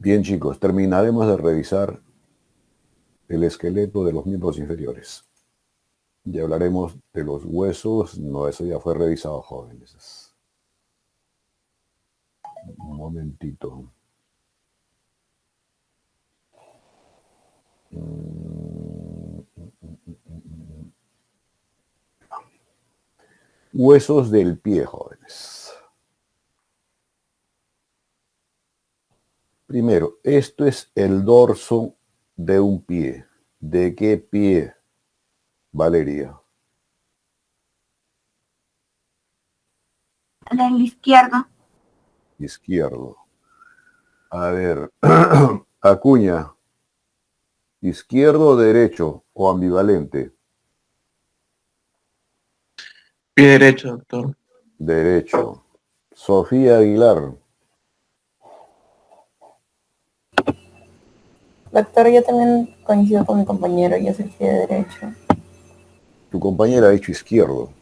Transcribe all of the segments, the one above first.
Bien, chicos, terminaremos de revisar el esqueleto de los miembros inferiores. Ya hablaremos de los huesos. No, eso ya fue revisado, jóvenes. Un momentito. Huesos del pie, jóvenes. Primero, esto es el dorso de un pie. ¿De qué pie, Valeria? Del izquierdo. Izquierdo. A ver, Acuña, ¿izquierdo o derecho o ambivalente? Pie derecho, doctor. Derecho. Sofía Aguilar. Doctor, yo también coincido con mi compañero, yo soy pie derecho. Tu compañera ha dicho izquierdo.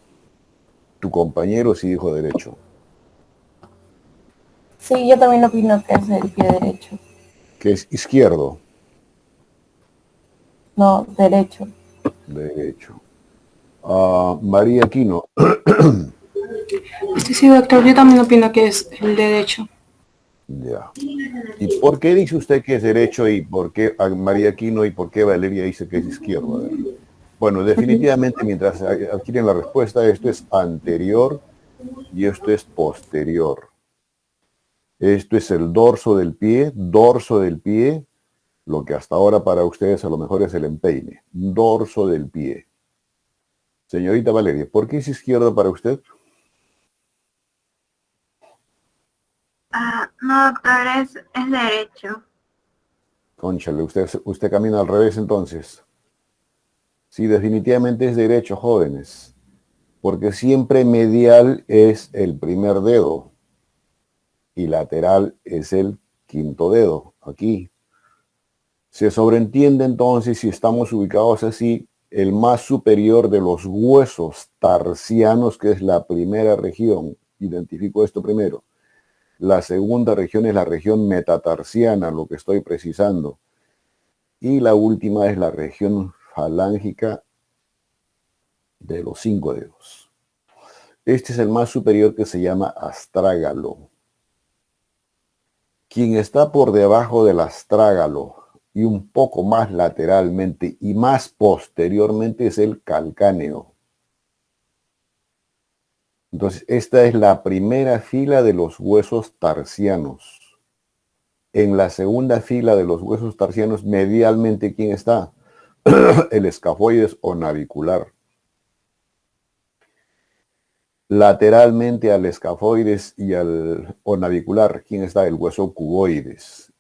Tu compañero sí dijo derecho. Sí, yo también opino que es el pie derecho. ¿Qué es izquierdo? No, derecho. Derecho. María Aquino. Sí, doctor, yo también opino que es el derecho. Ya. ¿Y por qué dice usted que es derecho y por qué María Aquino y por qué Valeria dice que es izquierdo? A ver. Bueno, definitivamente mientras adquieren la respuesta, esto es anterior y esto es posterior. Esto es el dorso del pie, lo que hasta ahora para ustedes a lo mejor es el empeine, dorso del pie. Señorita Valeria, ¿por qué es izquierdo para usted? No, doctor, es derecho. Cónchale, usted camina al revés entonces. Sí, definitivamente es derecho, jóvenes, porque siempre medial es el primer dedo y lateral es el quinto dedo, aquí. Se sobreentiende entonces, si estamos ubicados así, el más superior de los huesos tarsianos, que es la primera región. Identifico esto primero. La segunda región es la región metatarsiana, lo que estoy precisando. Y la última es la región falángica de los 5 dedos. Este es el más superior, que se llama astrágalo. Quien está por debajo del astrágalo y un poco más lateralmente y más posteriormente es el calcáneo. Entonces, esta es la primera fila de los huesos tarsianos. En la segunda fila de los huesos tarsianos, medialmente, ¿quién está? El escafoides o navicular. Lateralmente al escafoides y al o navicular, ¿quién está? El hueso cuboides.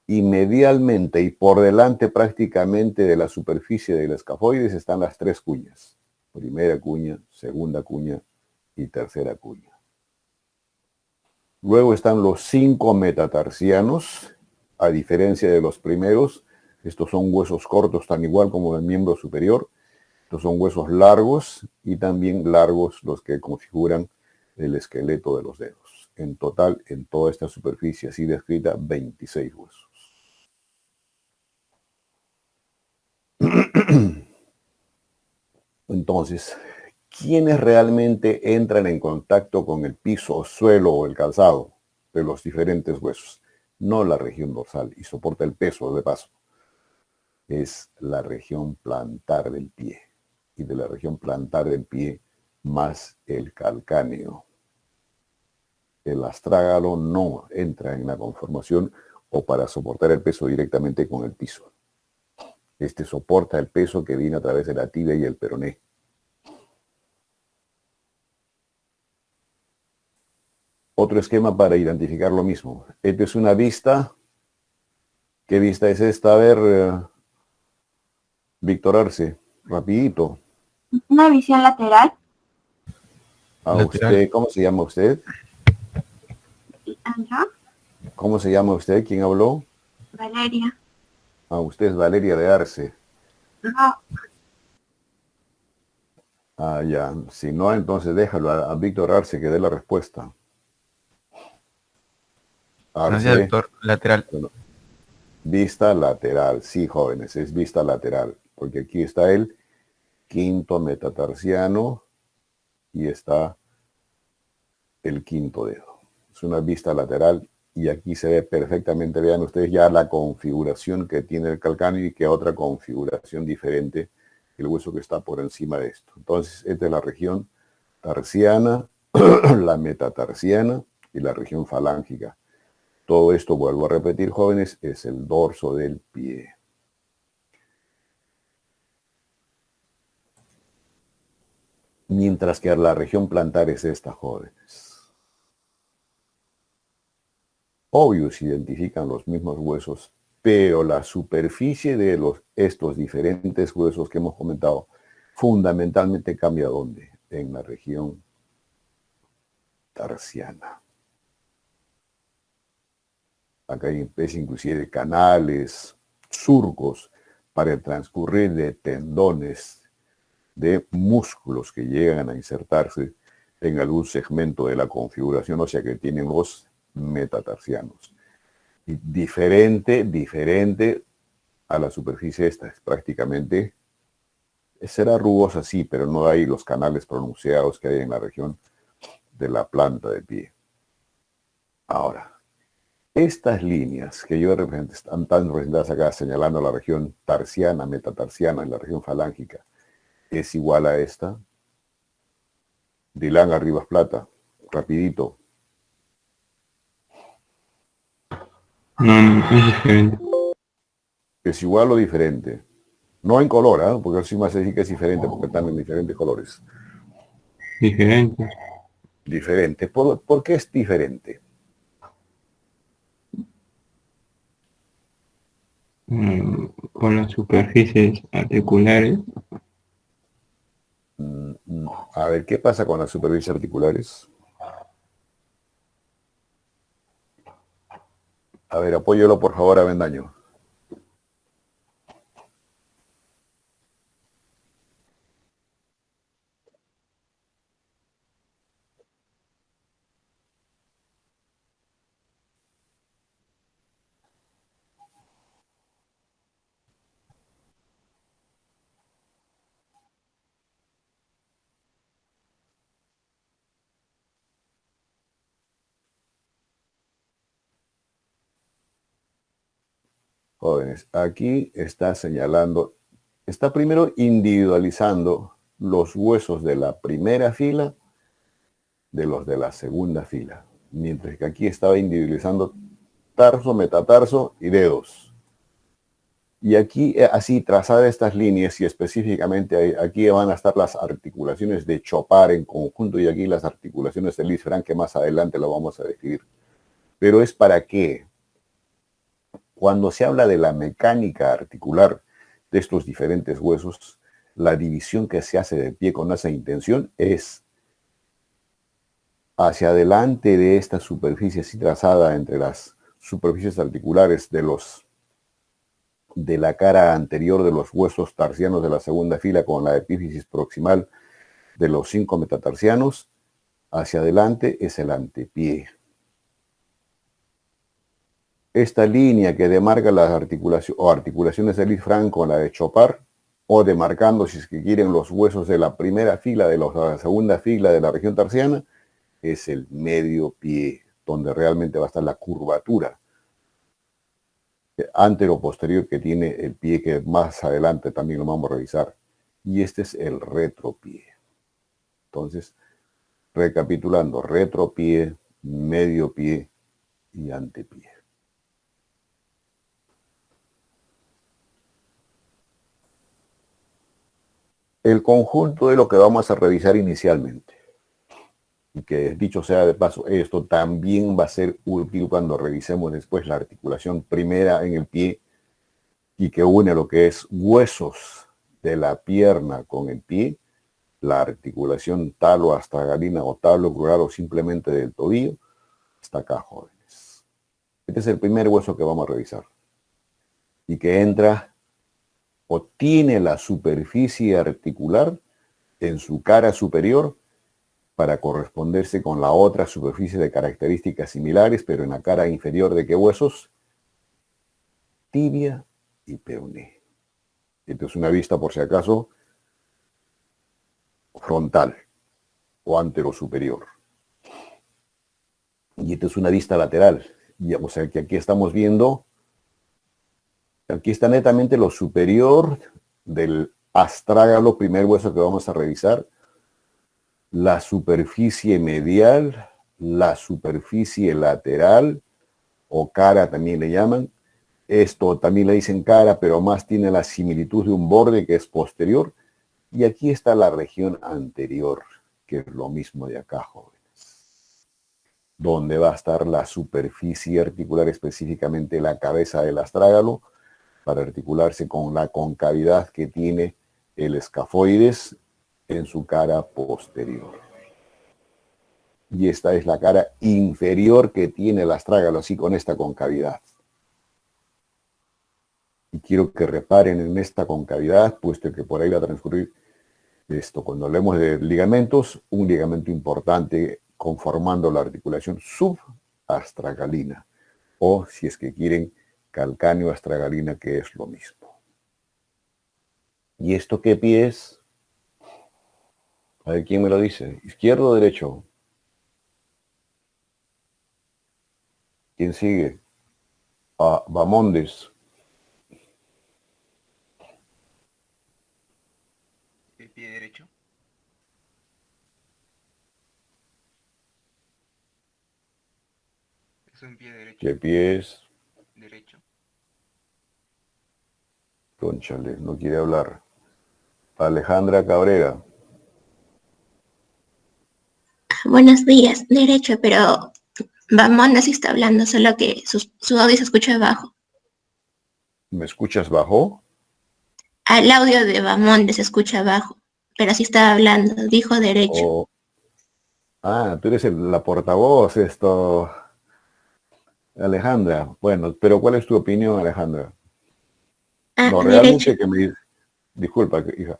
Y medialmente y por delante prácticamente de la superficie del escafoides están las tres cuñas. Primera cuña, segunda cuña y tercera cuña. Luego están los 5 metatarsianos, a diferencia de los primeros. Estos son huesos cortos, tan igual como el miembro superior. Estos son huesos largos y también largos los que configuran el esqueleto de los dedos. En total, en toda esta superficie así descrita, 26 huesos. Entonces, ¿quiénes realmente entran en contacto con el piso, suelo o el calzado de los diferentes huesos? No la región dorsal, y soporta el peso de paso. Es la región plantar del pie. Y de la región plantar del pie más el calcáneo. El astrágalo no entra en la conformación o para soportar el peso directamente con el piso. Este soporta el peso que viene a través de la tibia y el peroné. Otro esquema para identificar lo mismo. Esta es una vista. ¿Qué vista es esta? A ver, Víctor Arce, rapidito. Una visión lateral. A Lateral. usted, ¿cómo se llama usted? ¿Yo? ¿Cómo se llama usted? ¿Quién habló? Valeria. Ah, usted es Valeria de Arce. No, Ah, ya. Si no, entonces déjalo a Víctor Arce que dé la respuesta. Gracias, Arce. doctor. Lateral. Bueno, Vista lateral, sí, jóvenes, es vista lateral, porque aquí está el quinto metatarsiano y está el quinto dedo. Es una vista lateral y aquí se ve perfectamente, vean ustedes ya la configuración que tiene el calcáneo y que otra configuración diferente, el hueso que está por encima de esto. Entonces, esta es la región tarsiana, la metatarsiana y la región falángica. Todo esto, vuelvo a repetir, jóvenes, es el dorso del pie. Mientras que la región plantar es esta, jóvenes. Obvio, se identifican los mismos huesos, pero la superficie de estos diferentes huesos que hemos comentado fundamentalmente cambia ¿dónde? En la región tarsiana. Acá hay inclusive canales, surcos para el transcurrir de tendones, de músculos que llegan a insertarse en algún segmento de la configuración ósea que tienen los metatarsianos. Y diferente a la superficie esta, es prácticamente, será rugosa sí, pero no hay los canales pronunciados que hay en la región de la planta de pie. Ahora, estas líneas que yo represento están tan representadas acá, señalando la región tarsiana, metatarsiana y la región falángica, es igual a esta. Dylan Arribas Plata, rapidito. No, es diferente. ¿Es igual o diferente? No en color, ¿eh? Porque así más se dice que es diferente, porque están en diferentes colores. Diferente. Diferente. ¿Por qué es diferente? Con las superficies articulares. A ver, ¿qué pasa con las superficies articulares? A ver, apóyelo por favor, Avendaño. Jóvenes, aquí está señalando, está primero individualizando los huesos de la primera fila de los de la segunda fila, mientras que aquí estaba individualizando tarso, metatarso y dedos. Y aquí, así trazadas estas líneas y específicamente aquí van a estar las articulaciones de Chopard en conjunto y aquí las articulaciones de Lisfranc, que más adelante lo vamos a describir. Pero es para qué. Cuando se habla de la mecánica articular de estos diferentes huesos, la división que se hace de pie con esa intención es hacia adelante de esta superficie así trazada entre las superficies articulares de la cara anterior de los huesos tarsianos de la segunda fila con la epífisis proximal de los 5 metatarsianos, hacia adelante es el antepié. Esta línea que demarca las articulaciones de Lisfranc con la de Chopard, o demarcando, si es que quieren, los huesos de la primera fila de la segunda fila de la región tarsiana, es el medio pie, donde realmente va a estar la curvatura antero-posterior que tiene el pie, que más adelante también lo vamos a revisar. Y este es el retropié. Entonces, recapitulando, retropié, medio pie y antepié. El conjunto de lo que vamos a revisar inicialmente, y que dicho sea de paso, esto también va a ser útil cuando revisemos después la articulación primera en el pie y que une lo que es huesos de la pierna con el pie, la articulación taloastragalina o talocrural o simplemente del tobillo, hasta acá, jóvenes. Este es el primer hueso que vamos a revisar y que entra o tiene la superficie articular en su cara superior para corresponderse con la otra superficie de características similares, pero en la cara inferior de qué huesos? tibia y peroné. Esta es una vista, por si acaso, frontal o anterosuperior. Y esta es una vista lateral. O sea que aquí estamos viendo, aquí está netamente lo superior del astrágalo, primer hueso que vamos a revisar, la superficie medial, la superficie lateral, o cara también le llaman. Esto también le dicen cara, pero más tiene la similitud de un borde que es posterior. Y aquí está la región anterior, que es lo mismo de acá, jóvenes. Donde va a estar la superficie articular, específicamente la cabeza del astrágalo, para articularse con la concavidad que tiene el escafoides en su cara posterior. Y esta es la cara inferior que tiene el astrágalo, así con esta concavidad. Y quiero que reparen en esta concavidad, puesto que por ahí va a transcurrir esto. Cuando hablemos de ligamentos, un ligamento importante conformando la articulación subastragalina, o si es que quieren, calcáneo-astragalina, que es lo mismo. ¿Y esto qué pie es? A ver, ¿quién me lo dice? ¿Izquierdo o derecho? ¿Quién sigue? Bamondes. El pie derecho. Es un pie derecho. ¿Qué pie es? Derecho. Cónchale, no quiere hablar. Alejandra Cabrera. Buenos días, derecho, pero Bamondes sí está hablando, solo que su audio se escucha bajo. ¿Me escuchas bajo? El audio de Bamondes se escucha bajo, pero sí está hablando, dijo derecho. O... Ah, tú eres la portavoz, esto... Alejandra. Bueno, pero ¿cuál es tu opinión, Alejandra? No, realmente Derecho. que me... Disculpa, hija.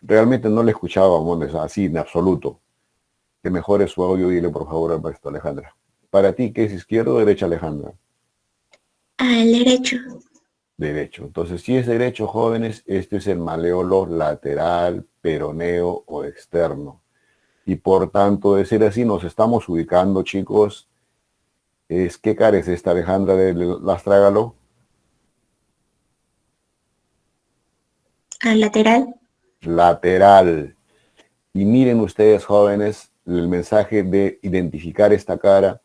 Realmente no le escuchaba a Bamondes así, en absoluto. Que mejore su audio, dile por favor al maestro Alejandra. Para ti, ¿qué es izquierdo o derecha, Alejandra? Al derecho. Derecho. Entonces, si es derecho, jóvenes, este es el maleolo lateral, peroneo o externo. Y por tanto, de ser así, nos estamos ubicando, chicos. ¿Qué cara es esta, Alejandra, del astrágalo? Al lateral. Lateral. Y miren ustedes, jóvenes, el mensaje de identificar esta cara.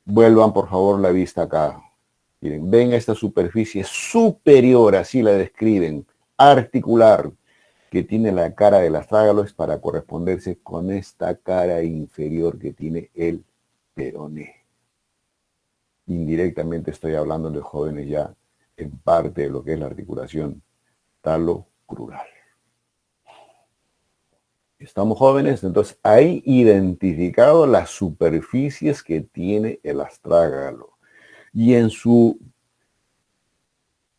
Vuelvan, por favor, la vista acá. Miren, ven esta superficie superior, así la describen, articular, que tiene la cara del astrágalo, es para corresponderse con esta cara inferior que tiene el peroné. Indirectamente estoy hablando de jóvenes ya en parte de lo que es la articulación talocrural. Estamos jóvenes, entonces hay identificado las superficies que tiene el astrágalo. Y en su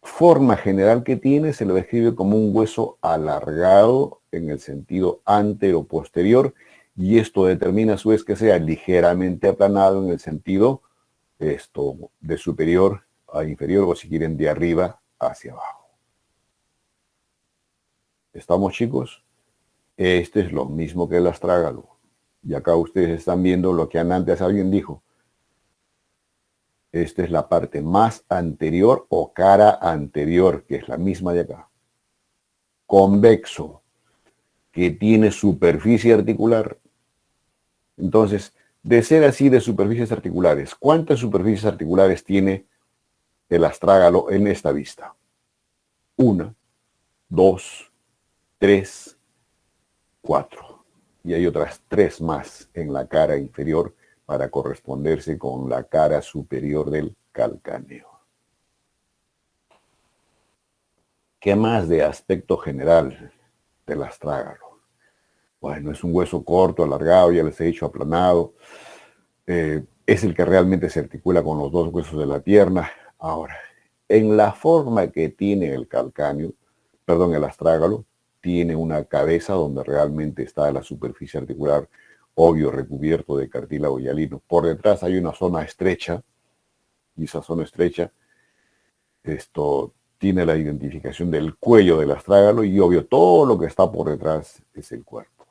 forma general que tiene, se lo describe como un hueso alargado en el sentido antero-posterior, y esto determina a su vez que sea ligeramente aplanado en el sentido de superior a inferior, o si quieren de arriba hacia abajo. ¿Estamos, chicos? Este es lo mismo que el astrágalo. Y acá ustedes están viendo lo que antes alguien dijo. Esta es la parte más anterior o cara anterior, que es la misma de acá. Convexo, que tiene superficie articular. Entonces, de ser así de superficies articulares, ¿cuántas superficies articulares tiene el astrágalo en esta vista? 1, 2, 3, 4. Y hay otras 3 más en la cara inferior para corresponderse con la cara superior del calcáneo. ¿Qué más de aspecto general del astrágalo? Bueno, es un hueso corto, alargado, ya les he dicho, aplanado. Es el que realmente se articula con los 2 huesos de la pierna. Ahora, en la forma que tiene el calcáneo, el astrágalo, tiene una cabeza donde realmente está la superficie articular, obvio, recubierto de cartílago hialino. Por detrás hay una zona estrecha, y esa zona estrecha Esto tiene la identificación del cuello del astrágalo y obvio todo lo que está por detrás es el cuerpo.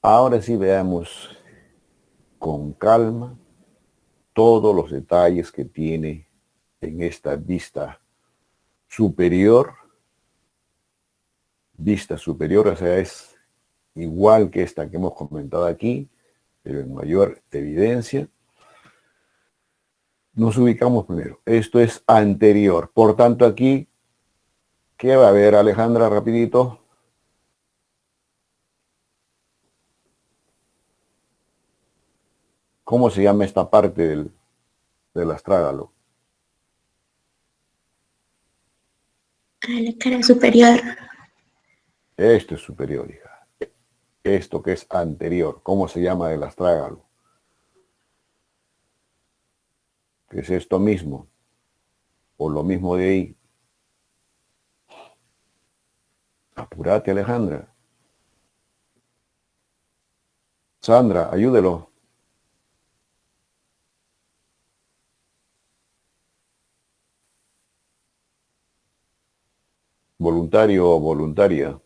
Ahora sí veamos con calma todos los detalles que tiene en esta vista superior. Vista superior, o sea, es igual que esta que hemos comentado aquí, pero en mayor evidencia. Nos ubicamos primero. Esto es anterior. Por tanto, aquí, ¿qué va a haber, Alejandra, rapidito? ¿Cómo se llama esta parte del astrágalo? A la cara superior. Esto es superior, hija. Esto que es anterior, ¿cómo se llama el astrágalo? ¿Qué es esto mismo? O lo mismo de ahí. Apúrate, Alejandra. Sandra, ayúdelo. Voluntario o voluntaria.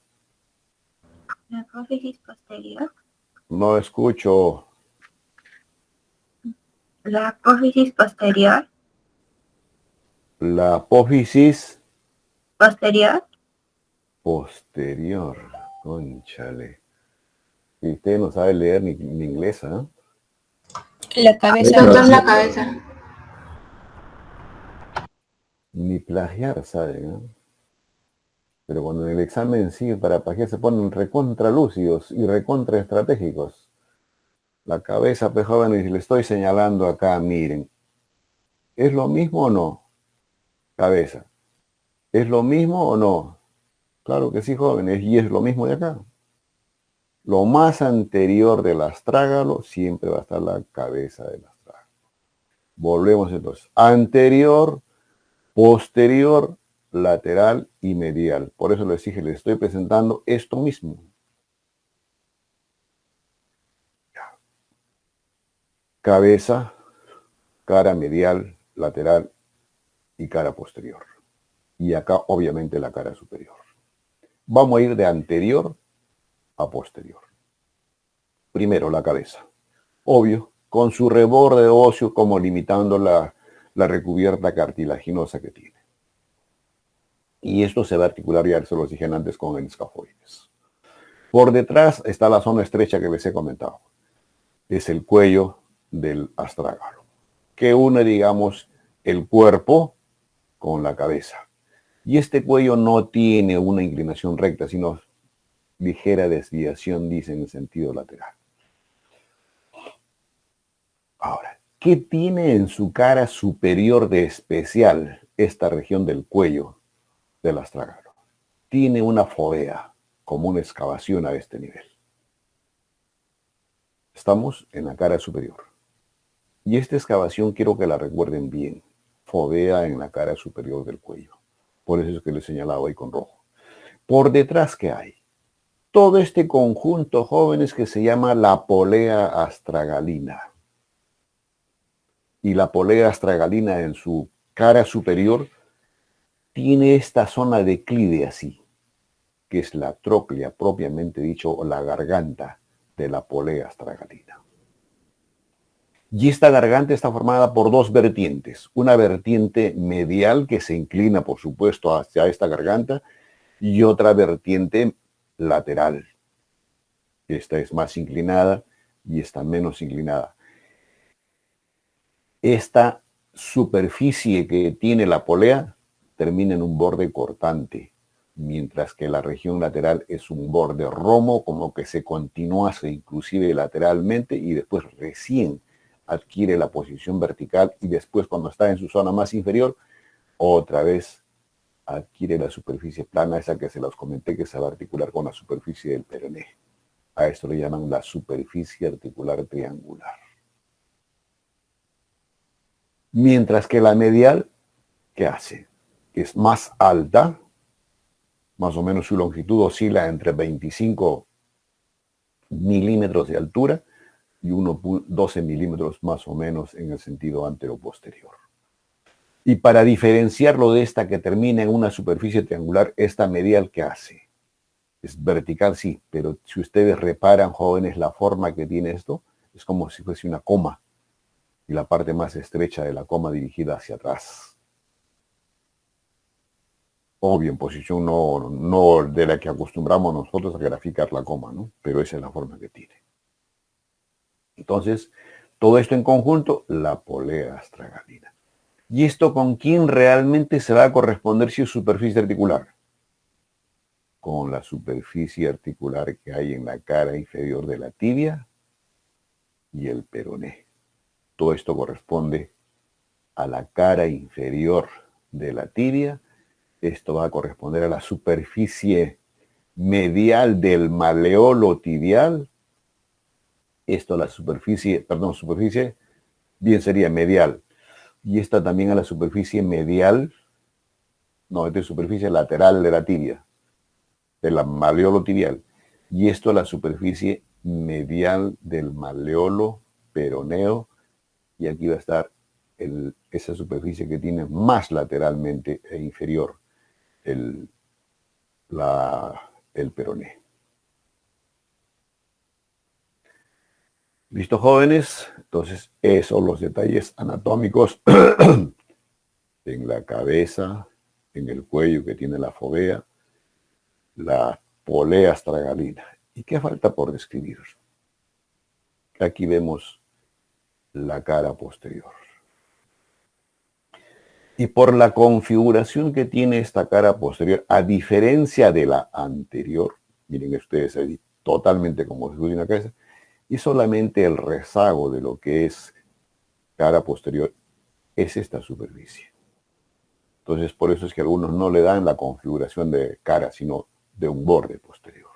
La apófisis posterior. No escucho. La apófisis posterior. La apófisis Posterior. posterior. Cónchale. Y usted no sabe leer ni inglés, ¿ah? La cabeza. Doctor, la cabeza. Ni plagiar, ¿saben? ¿No? Pero cuando en el examen sí, para plagiar se ponen recontra lúcidos y recontra estratégicos. La cabeza, pues jóvenes, y le estoy señalando acá, miren. ¿Es lo mismo o no? Cabeza. ¿Es lo mismo o no? Claro que sí, jóvenes, y es lo mismo de acá. Lo más anterior del astrágalo siempre va a estar la cabeza del astrágalo. Volvemos entonces. Anterior, posterior, lateral y medial. Por eso les dije, les estoy presentando esto mismo. Cabeza, cara medial, lateral y cara posterior. Y acá obviamente la cara superior. Vamos a ir de anterior a posterior. Primero la cabeza. Obvio, con su reborde óseo como limitando la recubierta cartilaginosa que tiene. Y esto se va a articular, ya se los dije antes, con el escafoides. Por detrás está la zona estrecha que les he comentado. Es el cuello del astrágalo, que une, digamos, el cuerpo con la cabeza. Y este cuello no tiene una inclinación recta, sino ligera desviación, dice, en el sentido lateral. Ahora, ¿qué tiene en su cara superior de especial esta región del cuello del astrágalo? Tiene una fovea, como una excavación a este nivel. Estamos en la cara superior. Y esta excavación quiero que la recuerden bien. Fovea en la cara superior del cuello. Por eso es que le he señalado ahí con rojo. Por detrás, ¿qué hay? Todo este conjunto, jóvenes, que se llama la polea astragalina. Y la polea astragalina en su cara superior tiene esta zona de declive así, que es la tróclea, propiamente dicho, o la garganta de la polea astragalina. Y esta garganta está formada por dos vertientes. Una vertiente medial que se inclina, por supuesto, hacia esta garganta, y otra vertiente lateral. Esta es más inclinada y esta menos inclinada. Esta superficie que tiene la polea termina en un borde cortante, mientras que la región lateral es un borde romo, como que se continuase inclusive lateralmente y después recién adquiere la posición vertical y después, cuando está en su zona más inferior, otra vez adquiere la superficie plana, esa que se los comenté, que se va a articular con la superficie del peroné. A esto le llaman la superficie articular triangular. Mientras que la medial, ¿qué hace? Es más alta, más o menos su longitud oscila entre 25 milímetros de altura, y 12 milímetros más o menos en el sentido anteroposterior. Y para diferenciarlo de esta que termina en una superficie triangular, esta medial, ¿qué hace? Es vertical, sí, pero si ustedes reparan, jóvenes, la forma que tiene esto, es como si fuese una coma, y la parte más estrecha de la coma dirigida hacia atrás. Obvio, en posición no de la que acostumbramos nosotros a graficar la coma, ¿no? Pero esa es la forma que tiene. Entonces, todo esto en conjunto, la polea astragalina. ¿Y esto con quién realmente se va a corresponder si es superficie articular? Con la superficie articular que hay en la cara inferior de la tibia y el peroné. Todo esto corresponde a la cara inferior de la tibia. Esto va a corresponder a la superficie medial del maleolo tibial. Esto a la superficie, bien sería medial. Y esta también a la superficie medial, esta es superficie lateral de la tibia, de la maleolo tibial. Y esto a la superficie medial del maleolo peroneo. Y aquí va a estar esa superficie que tiene más lateralmente e inferior el peroné. ¿Listo, jóvenes? Entonces, esos son los detalles anatómicos en la cabeza, en el cuello que tiene la fovea, la polea astragalina. ¿Y qué falta por describir? Aquí vemos la cara posterior. Y por la configuración que tiene esta cara posterior, a diferencia de la anterior, miren ustedes ahí, totalmente como si fuera una cabeza, y solamente el rezago de lo que es cara posterior es esta superficie. Entonces, por eso es que algunos no le dan la configuración de cara, sino de un borde posterior.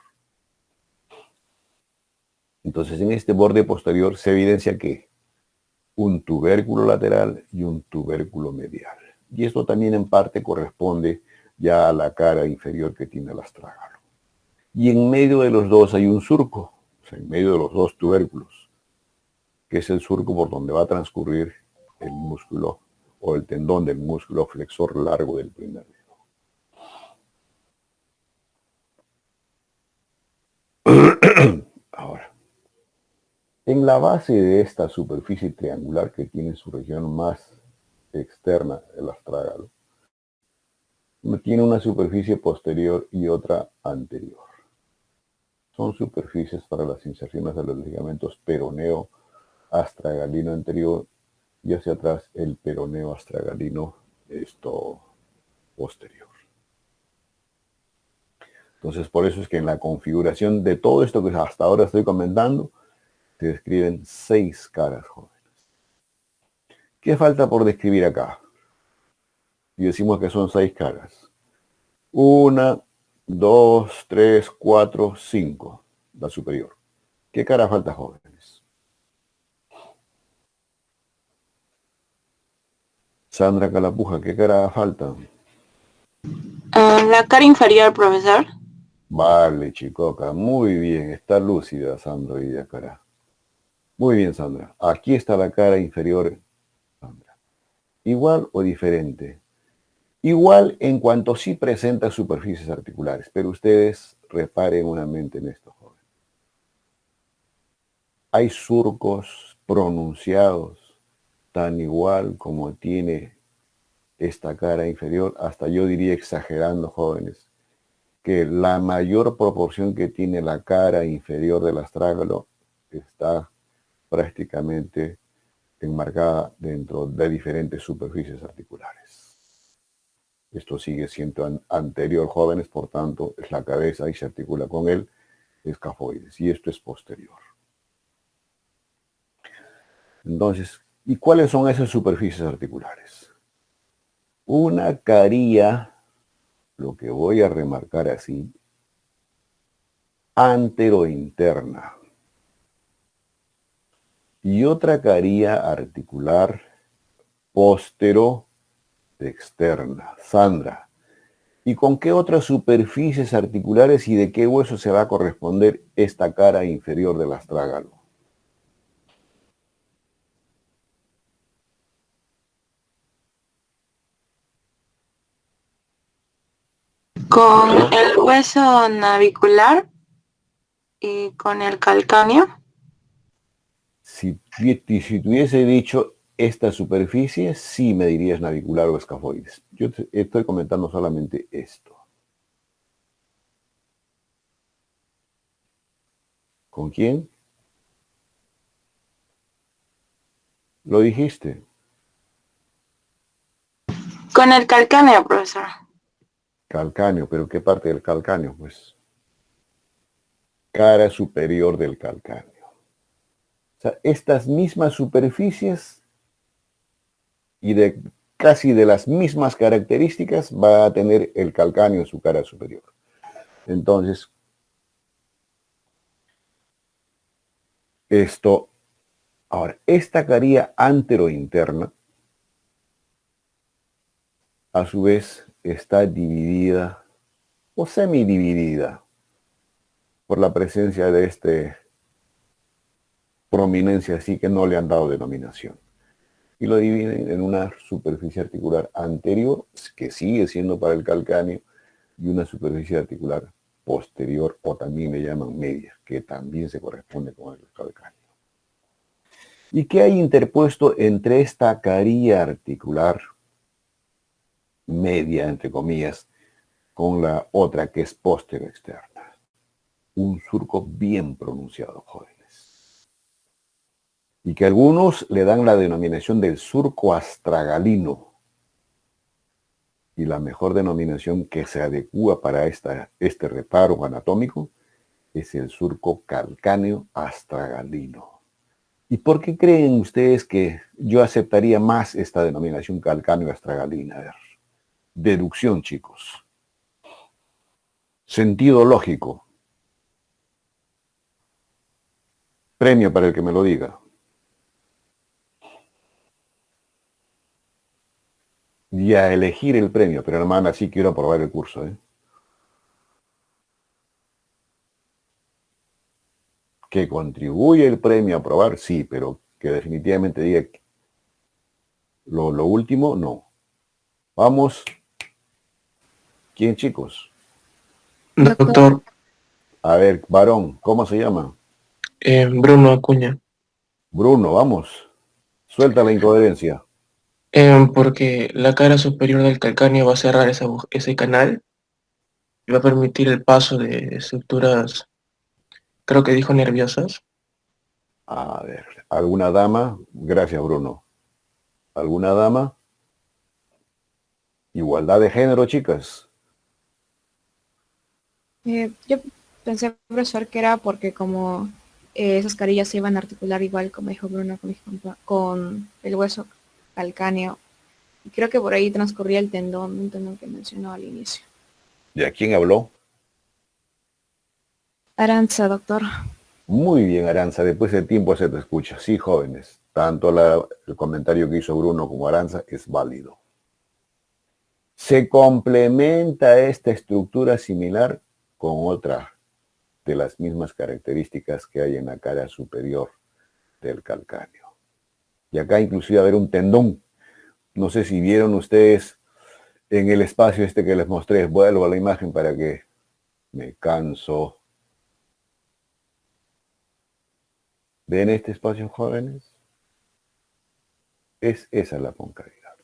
Entonces, en este borde posterior se evidencia que un tubérculo lateral y un tubérculo medial. Y esto también en parte corresponde ya a la cara inferior que tiene el astrágalo. Y en medio de los dos hay un surco, o sea, en medio de los dos tubérculos, que es el surco por donde va a transcurrir el músculo o el tendón del músculo flexor largo del primer dedo. Ahora, en la base de esta superficie triangular que tiene su región más externa, el astrágalo, tiene una superficie posterior y otra anterior. Son superficies para las inserciones de los ligamentos peroneo astragalino anterior y hacia atrás el peroneo astragalino posterior. Entonces, por eso es que en la configuración de todo esto que hasta ahora estoy comentando, se describen 6 caras, jóvenes. ¿Qué falta por describir acá? Y decimos que son 6 caras. 1, 2, 3, 4, 5. La superior. ¿Qué cara falta, jóvenes? Sandra Calapuja, ¿qué cara falta? La cara inferior, profesor. Vale, chicoca. Muy bien. Está lúcida, Sandra, hoy de cara. Muy bien, Sandra. Aquí está la cara inferior, Sandra. ¿Igual o diferente? Igual en cuanto sí presenta superficies articulares, pero ustedes reparen unamente en esto, joven. Hay surcos pronunciados, tan igual como tiene esta cara inferior, hasta yo diría exagerando, jóvenes, que la mayor proporción que tiene la cara inferior del astrágalo está prácticamente enmarcada dentro de diferentes superficies articulares. Esto sigue siendo anterior, jóvenes, por tanto, es la cabeza y se articula con el escafoides, y esto es posterior. Entonces, ¿y cuáles son esas superficies articulares? Una caría, lo que voy a remarcar así, anterointerna. Y otra caría articular postero-externa. Sandra, ¿y con qué otras superficies articulares y de qué hueso se va a corresponder esta cara inferior del astrágalo? Con el hueso navicular y con el calcáneo. Si tuviese dicho esta superficie, sí me dirías navicular o escafoides. Yo estoy comentando solamente esto. ¿Con quién? Lo dijiste. Con el calcáneo, profesor. Calcáneo, pero ¿qué parte del calcáneo? Pues cara superior del calcáneo. O sea, estas mismas superficies y de casi de las mismas características va a tener el calcáneo en su cara superior. Entonces, ahora, esta caría anterointerna, a su vez, está dividida o semidividida por la presencia de prominencia, así que no le han dado denominación. Y lo dividen en una superficie articular anterior, que sigue siendo para el calcáneo, y una superficie articular posterior, o también le llaman media, que también se corresponde con el calcáneo. ¿Y qué hay interpuesto entre esta caría articular media, entre comillas, con la otra que es posterior externa? Un surco bien pronunciado, jóvenes. Y que algunos le dan la denominación del surco astragalino. Y la mejor denominación que se adecua para este reparo anatómico es el surco calcáneo astragalino. ¿Y por qué creen ustedes que yo aceptaría más esta denominación calcáneo astragalina? A ver, deducción, chicos. Sentido lógico. Premio para el que me lo diga. Y a elegir el premio, pero hermana, sí quiero aprobar el curso, ¿eh? Que contribuye el premio a aprobar, sí, pero que definitivamente diga lo último, no. Vamos. ¿Quién, chicos? Doctor, A ver, varón, ¿cómo se llama? Bruno Acuña. Bruno, vamos. Suelta la incoherencia. Porque la cara superior del calcáneo va a cerrar ese canal y va a permitir el paso de estructuras, creo que dijo nerviosas. A ver, ¿alguna dama? Gracias, Bruno. ¿Alguna dama? Igualdad de género, chicas. Yo pensé, profesor, que era porque como esas carillas se iban a articular igual, como dijo Bruno, con el hueso calcáneo. Y creo que por ahí transcurría el tendón, un tendón que mencionó al inicio. ¿Y a quién habló? Aranza, doctor. Muy bien, Aranza, después de tiempo se te escucha. Sí, jóvenes, tanto el comentario que hizo Bruno como Aranza es válido. Se complementa esta estructura similar con otra de las mismas características que hay en la cara superior del calcáneo. Y acá inclusive va a haber un tendón. No sé si vieron ustedes en el espacio este que les mostré. Vuelvo a la imagen para que me canso. ¿Ven este espacio, jóvenes? Esa es la concavidad.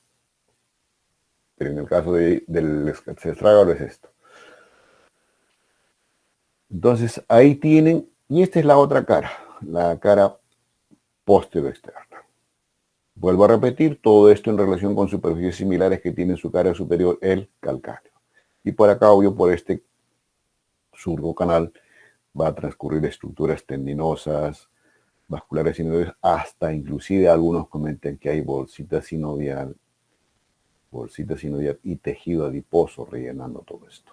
Pero en el caso del estrágalo es esto. Entonces, ahí tienen, y esta es la otra cara, la cara posterior externa. Vuelvo a repetir, todo esto en relación con superficies similares que tiene en su cara superior el calcáneo. Y por acá, obvio, por este surco canal, va a transcurrir estructuras tendinosas, vasculares sinoviales, hasta inclusive algunos comentan que hay bolsita sinovial y tejido adiposo rellenando todo esto.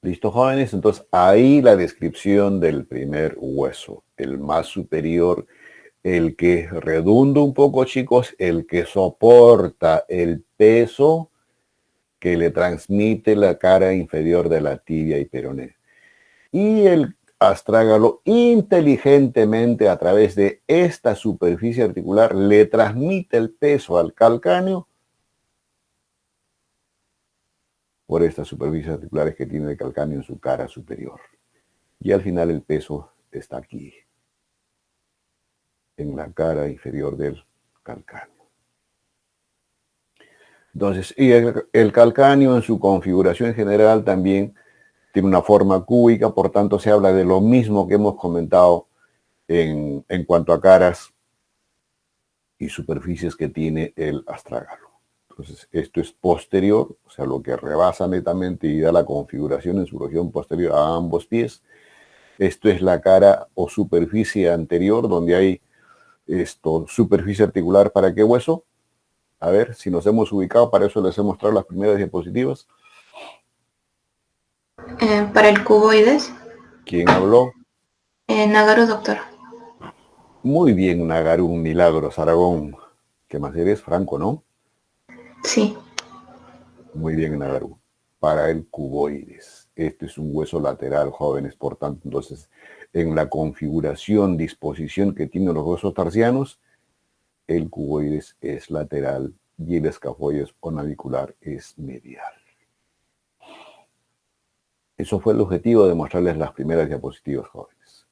¿Listo, jóvenes? Entonces, ahí la descripción del primer hueso, el más superior, el que redunda un poco, chicos, el que soporta el peso que le transmite la cara inferior de la tibia y peroné. Y el astrágalo inteligentemente a través de esta superficie articular le transmite el peso al calcáneo por estas superficies articulares que tiene el calcáneo en su cara superior. Y al final el peso está aquí, en la cara inferior del calcáneo. Entonces, y el calcáneo en su configuración general también tiene una forma cúbica, por tanto se habla de lo mismo que hemos comentado en cuanto a caras y superficies que tiene el astrágalo. Entonces, esto es posterior, o sea, lo que rebasa netamente y da la configuración en su región posterior a ambos pies. Esto es la cara o superficie anterior, donde hay superficie articular ¿para qué hueso? A ver, si nos hemos ubicado, para eso les he mostrado las primeras diapositivas. Para el cuboides. ¿Quién habló? Nagaru, doctor. Muy bien, Nagaru, Milagros, Aragón. ¿Qué más eres? Franco, ¿no? Sí. Muy bien, Nagaru. Para el cuboides. Este es un hueso lateral, jóvenes, por tanto, entonces, en la configuración, disposición que tienen los huesos tarsianos, el cuboides es lateral y el escafoides o navicular es medial. Eso fue el objetivo de mostrarles las primeras diapositivas, jóvenes.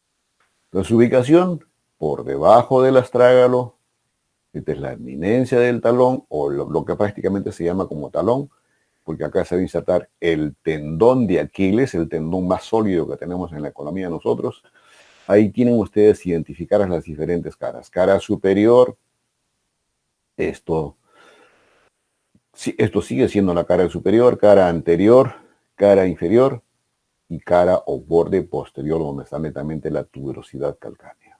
Entonces, su ubicación por debajo del astrágalo, esta es la eminencia del talón, o lo que prácticamente se llama como talón, porque acá se va a insertar el tendón de Aquiles, el tendón más sólido que tenemos en la economía nosotros. Ahí tienen ustedes identificar las diferentes caras. Cara superior, esto sigue siendo la cara superior, cara anterior, cara inferior y cara o borde posterior, donde está netamente la tuberosidad calcánea.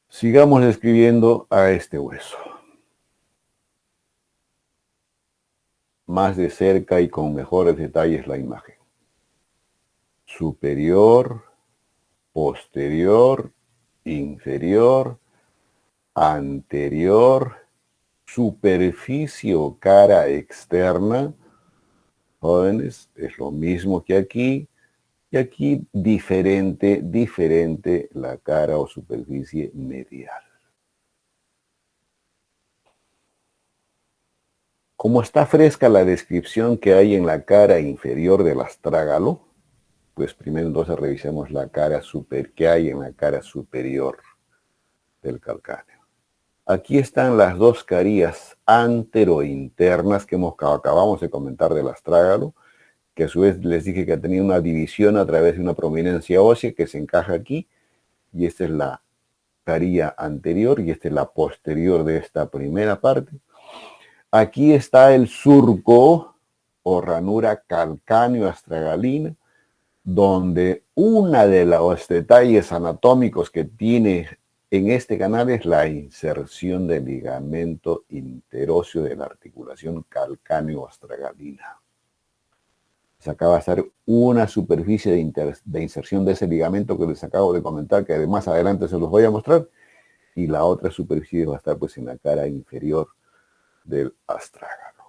Sigamos describiendo a este hueso. Más de cerca y con mejores detalles la imagen. Superior, posterior, inferior, anterior, superficie o cara externa. Jóvenes, es lo mismo que aquí. Y aquí diferente la cara o superficie medial. Como está fresca la descripción que hay en la cara inferior del astrágalo, pues primero entonces revisemos la cara que hay en la cara superior del calcáneo. Aquí están las dos carillas anterointernas que acabamos de comentar del astrágalo, que a su vez les dije que tenía una división a través de una prominencia ósea que se encaja aquí, y esta es la carilla anterior y esta es la posterior de esta primera parte. Aquí está el surco o ranura calcáneo-astragalina, donde uno de los detalles anatómicos que tiene en este canal es la inserción del ligamento interóseo de la articulación calcáneo-astragalina. Se acaba de hacer una superficie de inserción de ese ligamento que les acabo de comentar, que además adelante se los voy a mostrar, y la otra superficie va a estar pues en la cara inferior del astrágalo.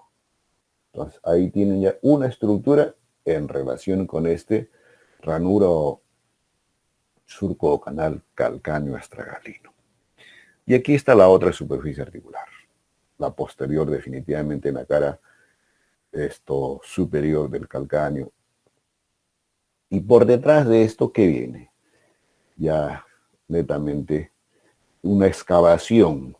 Entonces ahí tienen ya una estructura en relación con este ranura o surco o canal calcáneo astragalino. Y aquí está la otra superficie articular, la posterior definitivamente en la cara superior del calcáneo. Y por detrás de esto, ¿qué viene? Ya netamente una excavación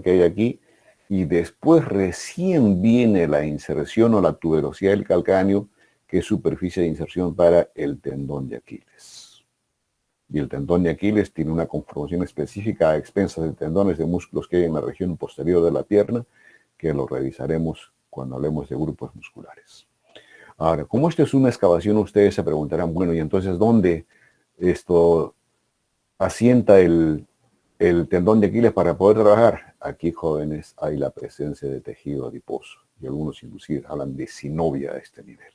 que hay aquí, y después recién viene la inserción o la tuberosidad del calcáneo, que es superficie de inserción para el tendón de Aquiles. Y el tendón de Aquiles tiene una conformación específica a expensas de tendones de músculos que hay en la región posterior de la pierna, que lo revisaremos cuando hablemos de grupos musculares. Ahora, como esto es una excavación, ustedes se preguntarán, bueno, ¿y entonces dónde asienta el tendón de Aquiles para poder trabajar? Aquí, jóvenes, hay la presencia de tejido adiposo, y algunos inclusive hablan de sinovia a este nivel.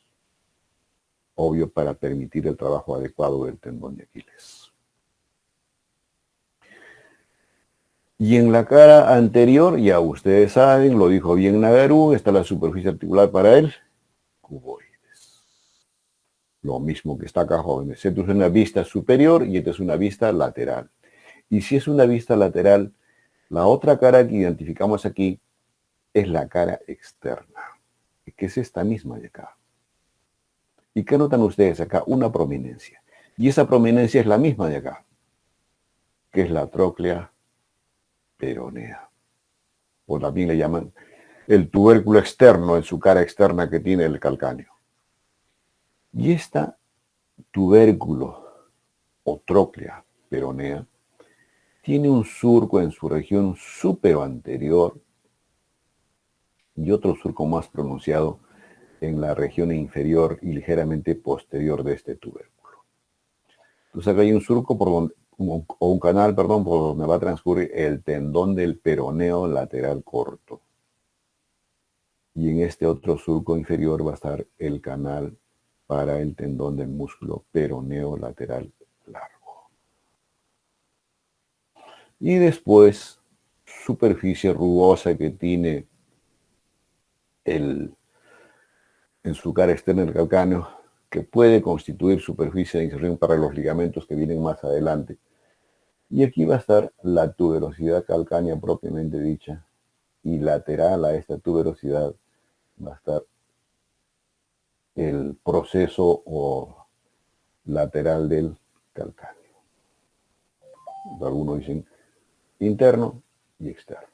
Obvio, para permitir el trabajo adecuado del tendón de Aquiles. Y en la cara anterior, ya ustedes saben, lo dijo bien Nagaru, está la superficie articular para el cuboides. Lo mismo que está acá, jóvenes. Esta es una vista superior y esta es una vista lateral. Y si es una vista lateral, la otra cara que identificamos aquí es la cara externa, que es esta misma de acá. ¿Y qué notan ustedes acá? Una prominencia. Y esa prominencia es la misma de acá, que es la tróclea peronea. O también le llaman el tubérculo externo en su cara externa que tiene el calcáneo. Y esta tubérculo o tróclea peronea tiene un surco en su región supero-anterior y otro surco más pronunciado en la región inferior y ligeramente posterior de este tubérculo. Entonces acá hay un surco por donde, o un canal, perdón, por donde va a transcurrir el tendón del peroneo lateral corto. Y en este otro surco inferior va a estar el canal para el tendón del músculo peroneo lateral largo. Y después, superficie rugosa que tiene en su cara externa el calcáneo, que puede constituir superficie de inserción para los ligamentos que vienen más adelante. Y aquí va a estar la tuberosidad calcánea propiamente dicha, y lateral a esta tuberosidad va a estar el proceso o lateral del calcáneo. Algunos dicen interno y externo.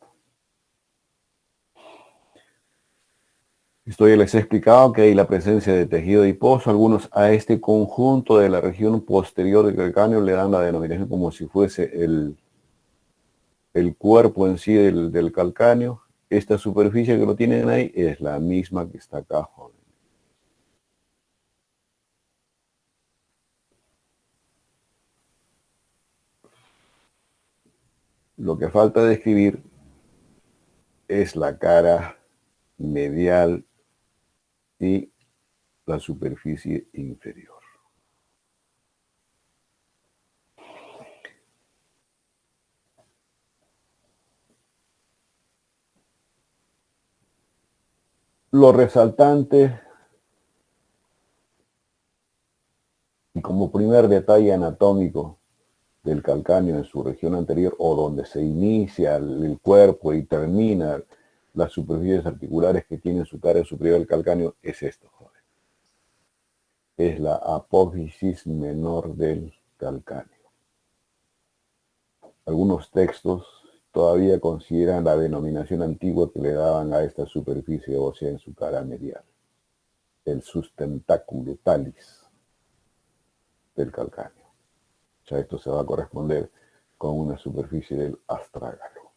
Esto ya les he explicado que hay la presencia de tejido adiposo. Algunos a este conjunto de la región posterior del calcáneo le dan la denominación como si fuese el cuerpo en sí del calcáneo. Esta superficie que lo tienen ahí es la misma que está acá, joven. Lo que falta describir es la cara medial y la superficie inferior. Lo resaltante y como primer detalle anatómico del calcáneo en su región anterior o donde se inicia el cuerpo y termina las superficies articulares que tiene su cara superior del calcáneo es esto, joven. Es la apófisis menor del calcáneo. Algunos textos todavía consideran la denominación antigua que le daban a esta superficie ósea en su cara medial, el sustentaculo talis del calcáneo. O sea, esto se va a corresponder con una superficie del astrágalo.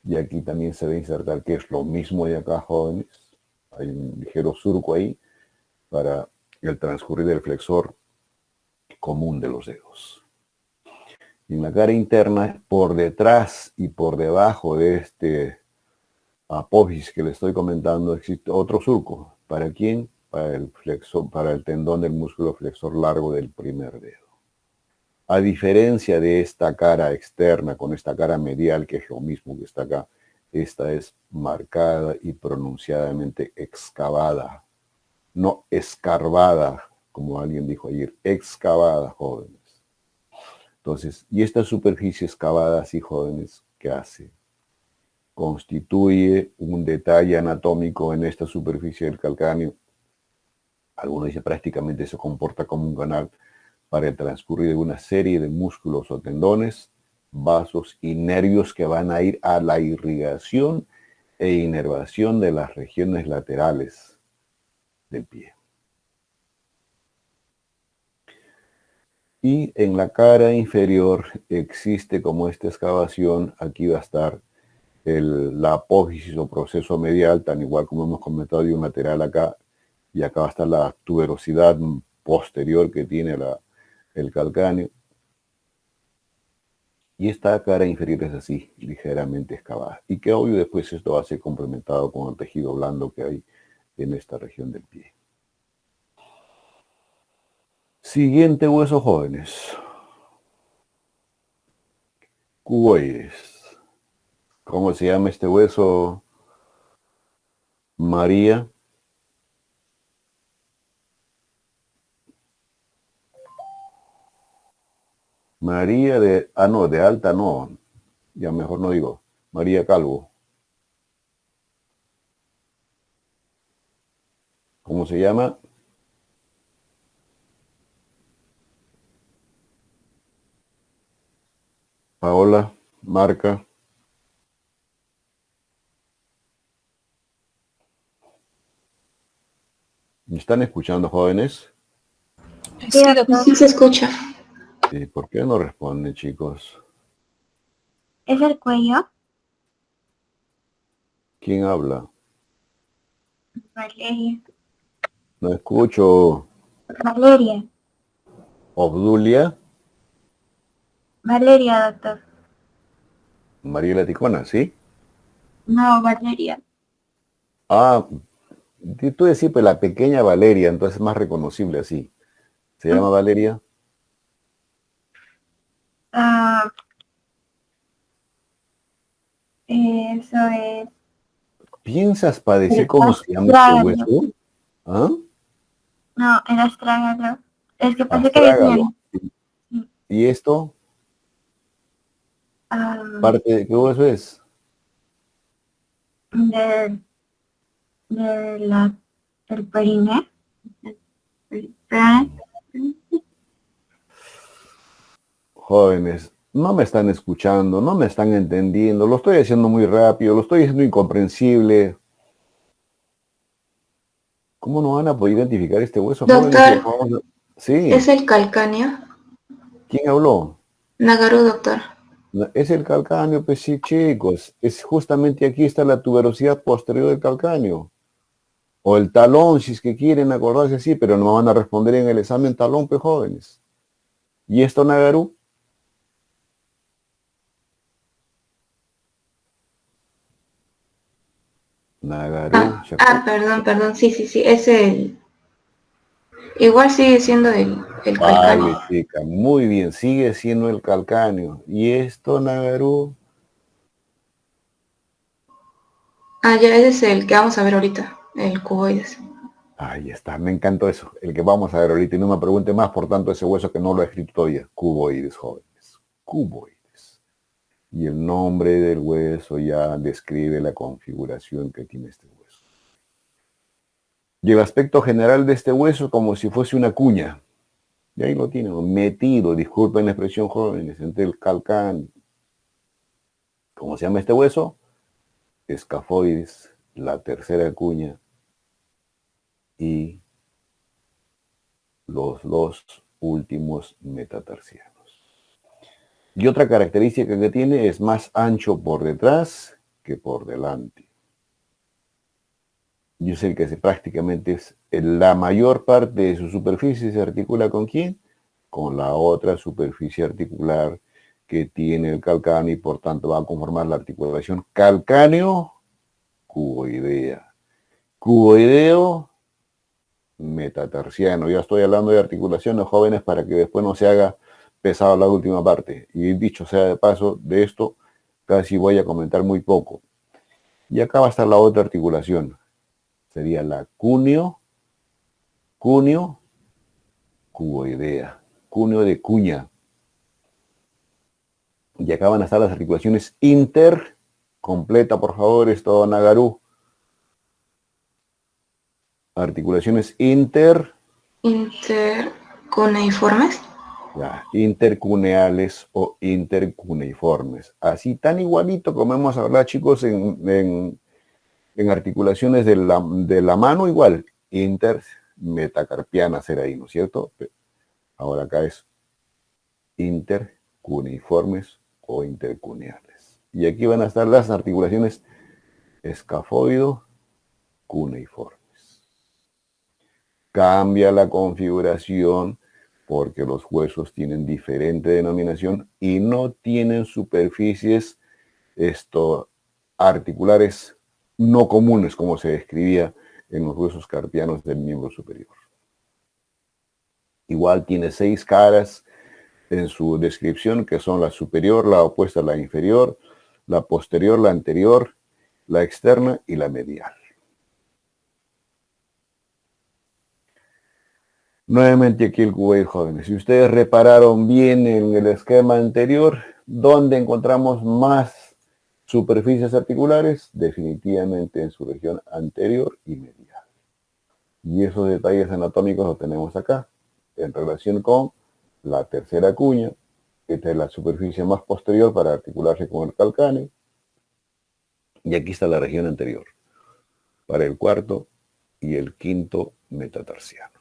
Y aquí también se debe insertar que es lo mismo de acá, jóvenes. Hay un ligero surco ahí para el transcurrir del flexor común de los dedos. Y en la cara interna, por detrás y por debajo de este apófisis que le estoy comentando, existe otro surco. ¿Para quién? Para el tendón del músculo flexor largo del primer dedo. A diferencia de esta cara externa con esta cara medial, que es lo mismo que está acá, esta es marcada y pronunciadamente excavada, no escarbada, como alguien dijo ayer, excavada, jóvenes. Entonces, y esta superficie excavada, así, jóvenes, ¿qué hace? Constituye un detalle anatómico en esta superficie del calcáneo. Algunos dicen prácticamente se comporta como un canal para el transcurrir de una serie de músculos o tendones, vasos y nervios que van a ir a la irrigación e inervación de las regiones laterales del pie. Y en la cara inferior existe como esta excavación, aquí va a estar la apófisis o proceso medial, tan igual como hemos comentado, de un lateral acá, y acá va a estar la tuberosidad posterior que tiene el calcáneo. Y esta cara inferior es así, ligeramente excavada. Y que obvio después esto va a ser complementado con el tejido blando que hay en esta región del pie. Siguiente hueso, jóvenes. Cuboides. ¿Cómo se llama este hueso, María? María de alta no, ya mejor no digo, María Calvo. ¿Cómo se llama? Paola, marca. ¿Me están escuchando, jóvenes? Sí, doctor. Sí se escucha. Sí, ¿por qué no responden, chicos? ¿Es el cuello? ¿Quién habla? Valeria. No escucho. Valeria. Obdulia, Valeria, doctor. Mariela Ticona, ¿sí? No, Valeria. Ah, tú decís, pues la pequeña Valeria, entonces es más reconocible así. ¿Se llama Valeria? Ah, eso es. ¿Piensas para decir El cómo se llama este astrágalo. hueso? ¿Ah? No, el astrágalo. Es que pensé que Astrágalo. decían. ¿Y esto? ah, ¿Parte de qué hueso es? del, del periné. El periné. Jóvenes, no me están escuchando, no me están entendiendo, lo estoy haciendo muy rápido, lo estoy haciendo incomprensible. ¿Cómo no van a poder identificar este hueso, Doctor. jóvenes? Sí, ¿Es el calcáneo? ¿quién habló? Nagaru, doctor. Es el calcáneo, pues sí, chicos. Es justamente aquí está la tuberosidad posterior del calcáneo. O el talón, si es que quieren acordarse así, pero no van a responder en el examen talón, pues jóvenes. ¿Y esto, Nagaru? Nagaru, ¿se acuerdan? Perdón, sí, es el... Igual sigue siendo el calcáneo. Vale, chica, muy bien, sigue siendo el calcáneo. ¿Y esto, Nagaru? Ah, ya, ese es el que vamos a ver ahorita, el cuboides. Ahí está, me encantó eso, el que vamos a ver ahorita. Y no me pregunte más, por tanto, ese hueso que no lo he escrito todavía. Cuboides, jóvenes. Cuboides. Y el nombre del hueso ya describe la configuración que tiene este hueso. Y el aspecto general de este hueso como si fuese una cuña. Y ahí lo tienen, metido, disculpen la expresión, jóvenes, entre el calcáneo. ¿Cómo se llama este hueso? Escafoides, la tercera cuña y los dos últimos metatarsianos. Y otra característica que tiene es más ancho por detrás que por delante. Y es el que prácticamente es la mayor parte de su superficie se articula ¿con quién? Con la otra superficie articular que tiene el calcáneo y por tanto va a conformar la articulación calcáneo-cuboidea. Cuboideo metatarsiano. Ya estoy hablando de articulaciones, jóvenes, para que después no se haga pesado la última parte. Y dicho sea de paso, de esto casi voy a comentar muy poco. Y acá va a estar la otra articulación. Sería la cuneo, cuboidea. Cuneo de cuña. Y acá van a estar las articulaciones inter. Completa, por favor, esto, Nagaru. Articulaciones Intercuneiformes. ya, intercuneales o intercuneiformes. Así tan igualito como hemos hablado, chicos, en articulaciones de la mano, igual. Intermetacarpiana será ahí, ¿no es cierto? Ahora acá es intercuneiformes o intercuneales. Y aquí van a estar las articulaciones escafoido-cuneiformes. Cambia la configuración porque los huesos tienen diferente denominación y no tienen superficies articulares no comunes como se describía en los huesos carpianos del miembro superior. Igual tiene 6 caras en su descripción, que son la superior, la opuesta a la inferior, la posterior, la anterior, la externa y la medial. Nuevamente aquí el cuboide, jóvenes. Si ustedes repararon bien en el esquema anterior, ¿dónde encontramos más superficies articulares? Definitivamente en su región anterior y medial. Y esos detalles anatómicos los tenemos acá, en relación con la tercera cuña. Esta es la superficie más posterior para articularse con el calcáneo. Y aquí está la región anterior, para el cuarto y el quinto metatarsiano.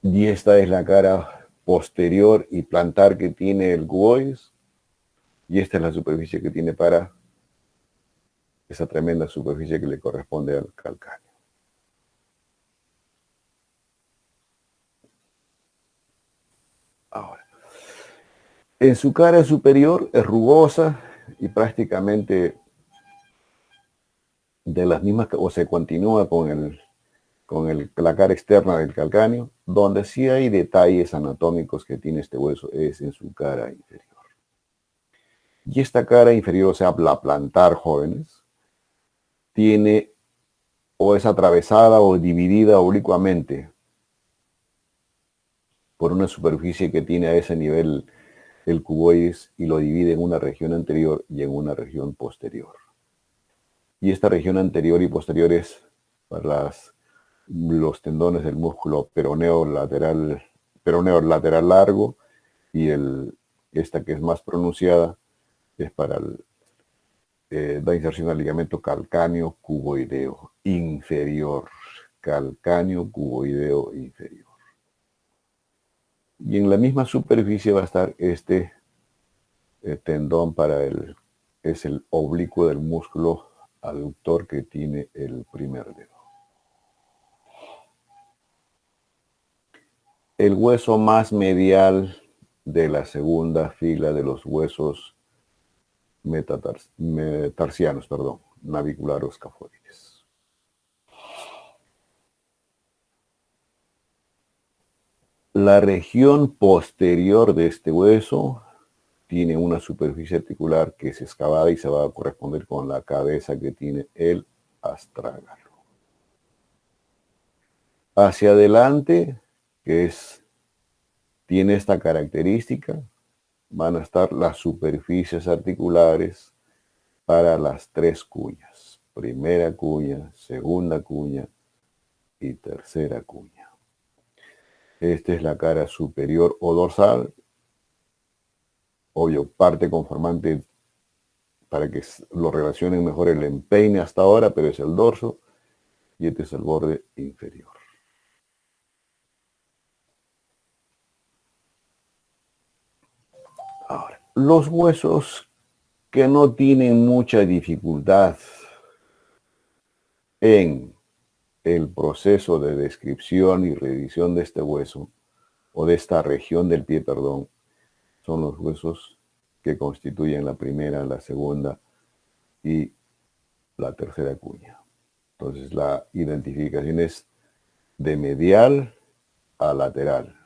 Y esta es la cara posterior y plantar que tiene el cuboides. Y esta es la superficie que tiene para esa tremenda superficie que le corresponde al calcáneo. Ahora, en su cara superior es rugosa y prácticamente de las mismas, o se continúa con la cara externa del calcáneo. Donde sí hay detalles anatómicos que tiene este hueso es en su cara inferior. Y esta cara inferior, o sea, la plantar, jóvenes, tiene o es atravesada o dividida oblicuamente por una superficie que tiene a ese nivel el cuboides y lo divide en una región anterior y en una región posterior. Y esta región anterior y posterior es para los tendones del músculo peroneo lateral largo, y esta que es más pronunciada es para la inserción al ligamento calcáneo cuboideo inferior. Calcáneo cuboideo inferior. Y en la misma superficie va a estar este tendón es el oblicuo del músculo aductor que tiene el primer dedo. El hueso más medial de la segunda fila de los huesos metatarsianos, navicular-escafoides. La región posterior de este hueso tiene una superficie articular que es excavada y se va a corresponder con la cabeza que tiene el astrágalo. Hacia adelante, tiene esta característica, van a estar las superficies articulares para las tres cuñas. Primera cuña, segunda cuña y tercera cuña. Esta es la cara superior o dorsal. Obvio, parte conformante para que lo relacionen mejor el empeine hasta ahora, pero es el dorso y este es el borde inferior. Ahora, los huesos que no tienen mucha dificultad en el proceso de descripción y revisión de este hueso, o de esta región del pie, perdón, son los huesos que constituyen la primera, la segunda y la tercera cuña. Entonces la identificación es de medial a lateral.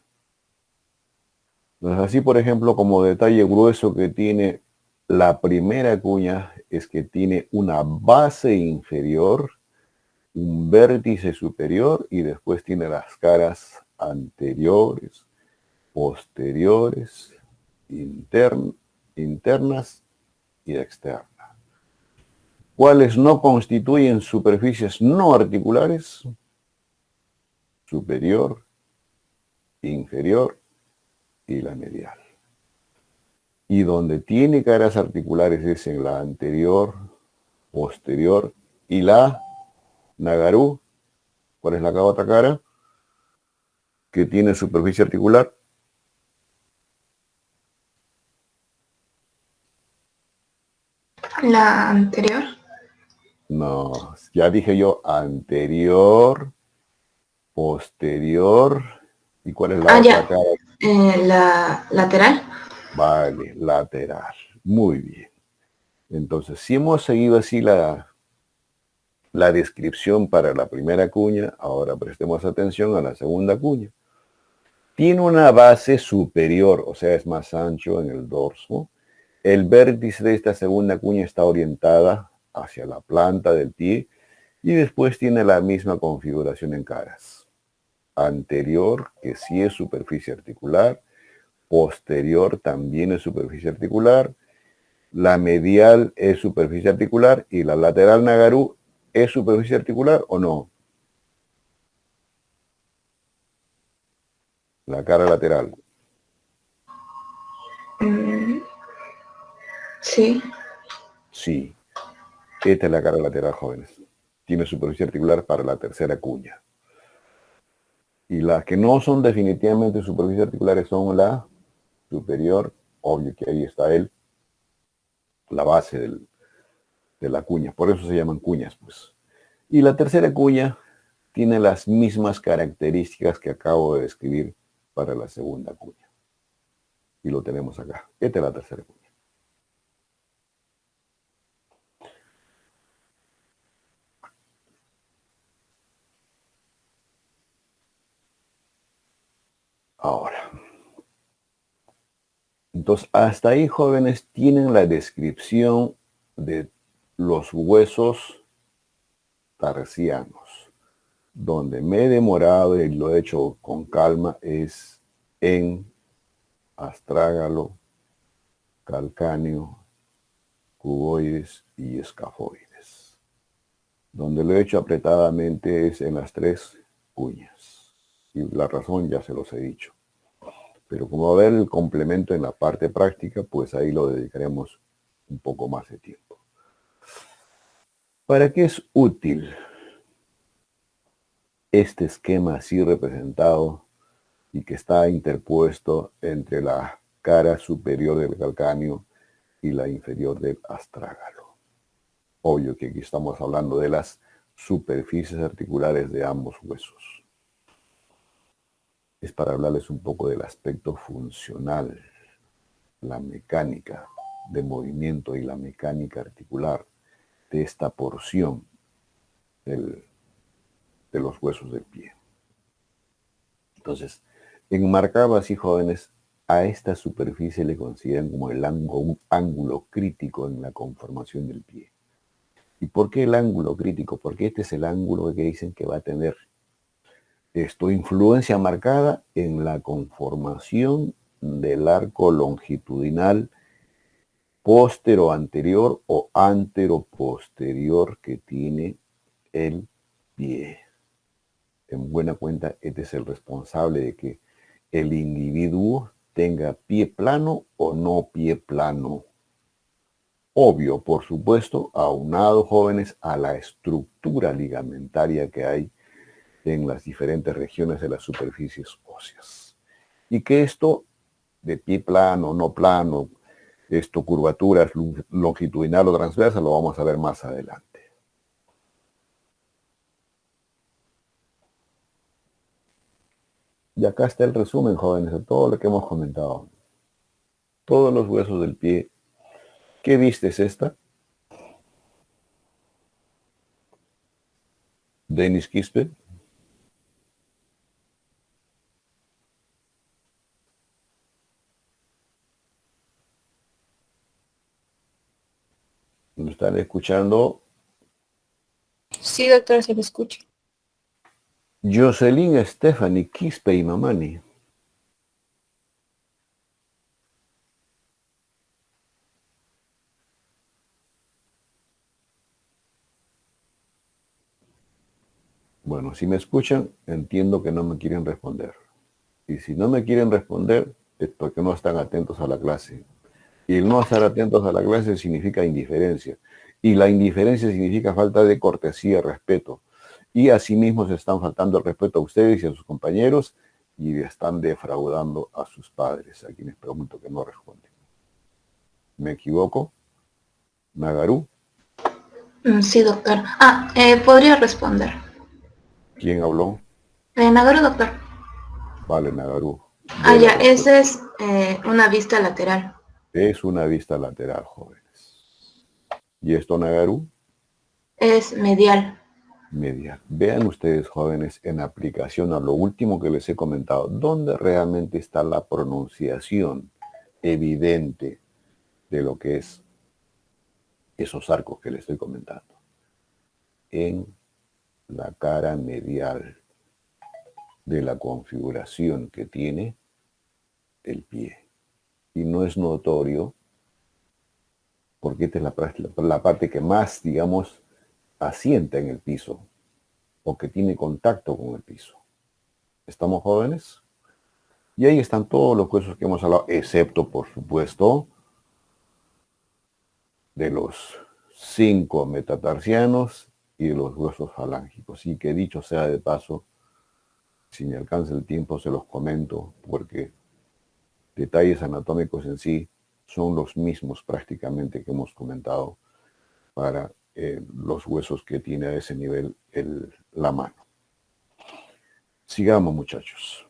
Entonces, así, por ejemplo, como detalle grueso que tiene la primera cuña es que tiene una base inferior, un vértice superior y después tiene las caras anteriores, posteriores, internas y externas. ¿Cuáles no constituyen superficies no articulares? Superior, inferior y la medial. Y donde tiene caras articulares es en la anterior, posterior y la nagarú. ¿Cuál es la otra cara que tiene superficie articular? La anterior. No, ya dije yo anterior, posterior. ¿Y cuál es la otra cara? La lateral. Vale, lateral. Muy bien. Entonces, si hemos seguido así la descripción para la primera cuña, ahora prestemos atención a la segunda cuña. Tiene una base superior, o sea, es más ancho en el dorso. El vértice de esta segunda cuña está orientada hacia la planta del pie y después tiene la misma configuración en caras. Anterior, que sí es superficie articular, posterior también es superficie articular, la medial es superficie articular y la lateral nagarú ¿Es superficie articular o no? La cara lateral. Sí. Sí. Esta es la cara lateral, jóvenes. Tiene superficie articular para la tercera cuña. Y las que no son definitivamente superficies articulares son la superior, obvio que ahí está la base de la cuña. Por eso se llaman cuñas, pues. Y la tercera cuña tiene las mismas características que acabo de describir para la segunda cuña. Y lo tenemos acá. Esta es la tercera cuña. Ahora. Entonces, hasta ahí, jóvenes, tienen la descripción de los huesos tarsianos. Donde me he demorado y lo he hecho con calma es en astrágalo, calcáneo, cuboides y escafoides. Donde lo he hecho apretadamente es en las tres cuñas. Y la razón ya se los he dicho. Pero como va a haber el complemento en la parte práctica, pues ahí lo dedicaremos un poco más de tiempo. ¿Para qué es útil este esquema así representado y que está interpuesto entre la cara superior del calcáneo y la inferior del astrágalo? Obvio que aquí estamos hablando de las superficies articulares de ambos huesos. Es para hablarles un poco del aspecto funcional, la mecánica de movimiento y la mecánica articular de esta porción de los huesos del pie. Entonces, enmarcado así, jóvenes, a esta superficie le consideran como un ángulo crítico en la conformación del pie. ¿Y por qué el ángulo crítico? Porque este es el ángulo que dicen que va a tener influencia marcada en la conformación del arco longitudinal postero-anterior o antero-posterior que tiene el pie. En buena cuenta, este es el responsable de que el individuo tenga pie plano o no pie plano. Obvio, por supuesto, aunado, jóvenes, a la estructura ligamentaria que hay en las diferentes regiones de las superficies óseas. Y que esto, de pie plano, no plano, curvaturas longitudinal o transversa, lo vamos a ver más adelante. Y acá está el resumen, jóvenes, de todo lo que hemos comentado. Todos los huesos del pie. ¿Qué viste es esta? Denis Quispe. ¿Me están escuchando? Sí, doctor, se lo escucha. Jocelyn Stephanie Quispe y Mamani. Bueno, si me escuchan, entiendo que no me quieren responder. Y si no me quieren responder, es porque no están atentos a la clase. Y el no estar atentos a la clase significa indiferencia. Y la indiferencia significa falta de cortesía, respeto. Y asimismo se están faltando el respeto a ustedes y a sus compañeros y están defraudando a sus padres, a quienes pregunto que no responden. ¿Me equivoco? ¿Nagaru? Sí, doctor. Podría responder. ¿Quién habló? Nagaru, doctor. Vale, Nagaru. Ya, esa es una vista lateral. Es una vista lateral, jóvenes. ¿Y esto, Nagaru? Es medial. Medial. Vean ustedes, jóvenes, en aplicación a lo último que les he comentado, ¿dónde realmente está la pronunciación evidente de lo que es esos arcos que les estoy comentando? En la cara medial de la configuración que tiene el pie. Y no es notorio porque esta es la parte que más, digamos, asienta en el piso o que tiene contacto con el piso. ¿Estamos, jóvenes? Y ahí están todos los huesos que hemos hablado, excepto, por supuesto, de los 5 metatarsianos y de los huesos falángicos. Y que dicho sea de paso, si me alcanza el tiempo se los comento, porque detalles anatómicos en sí son los mismos prácticamente que hemos comentado para los huesos que tiene a ese nivel la mano. Sigamos, muchachos.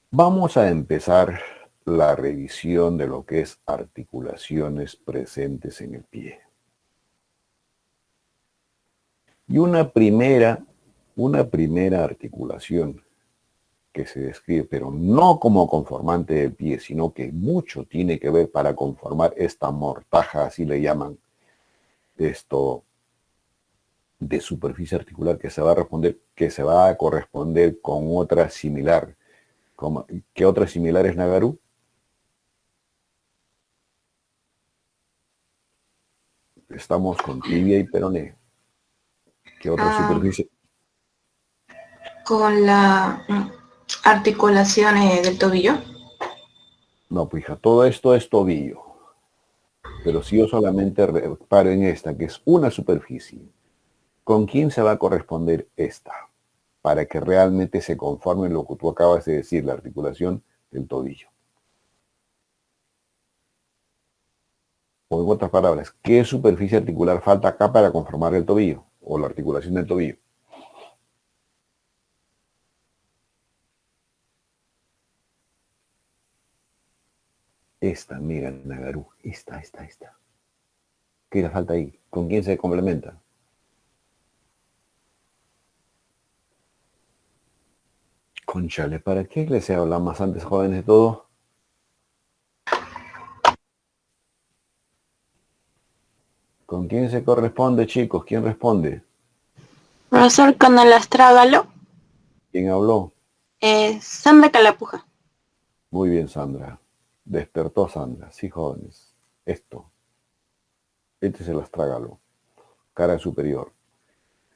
Vamos a empezar la revisión de lo que es articulaciones presentes en el pie. Y una primera articulación que se describe, pero no como conformante del pie, sino que mucho tiene que ver para conformar esta mortaja, así le llaman, esto de superficie articular que se va a corresponder con otra similar. ¿Qué otra similar es, Nagaru? Estamos con tibia y peroné. ¿Qué otra superficie? Con la articulación del tobillo. No, pues hija, todo esto es tobillo. Pero si yo solamente reparo en esta, que es una superficie, ¿con quién se va a corresponder esta? Para que realmente se conforme lo que tú acabas de decir, la articulación del tobillo. O en otras palabras, ¿qué superficie articular falta acá para conformar el tobillo? O la articulación del tobillo. Esta, mira, Nagaru, esta. ¿Qué le falta ahí? ¿Con quién se complementa? Conchale, ¿para qué les he hablado más antes, jóvenes, de todo? ¿Con quién se corresponde, chicos? ¿Quién responde? Profesor, con el astrágalo. ¿Quién habló? Sandra Calapuja. Muy bien, Sandra. Despertó Sandra. Sí, jóvenes. Este es el astrágalo. Cara superior.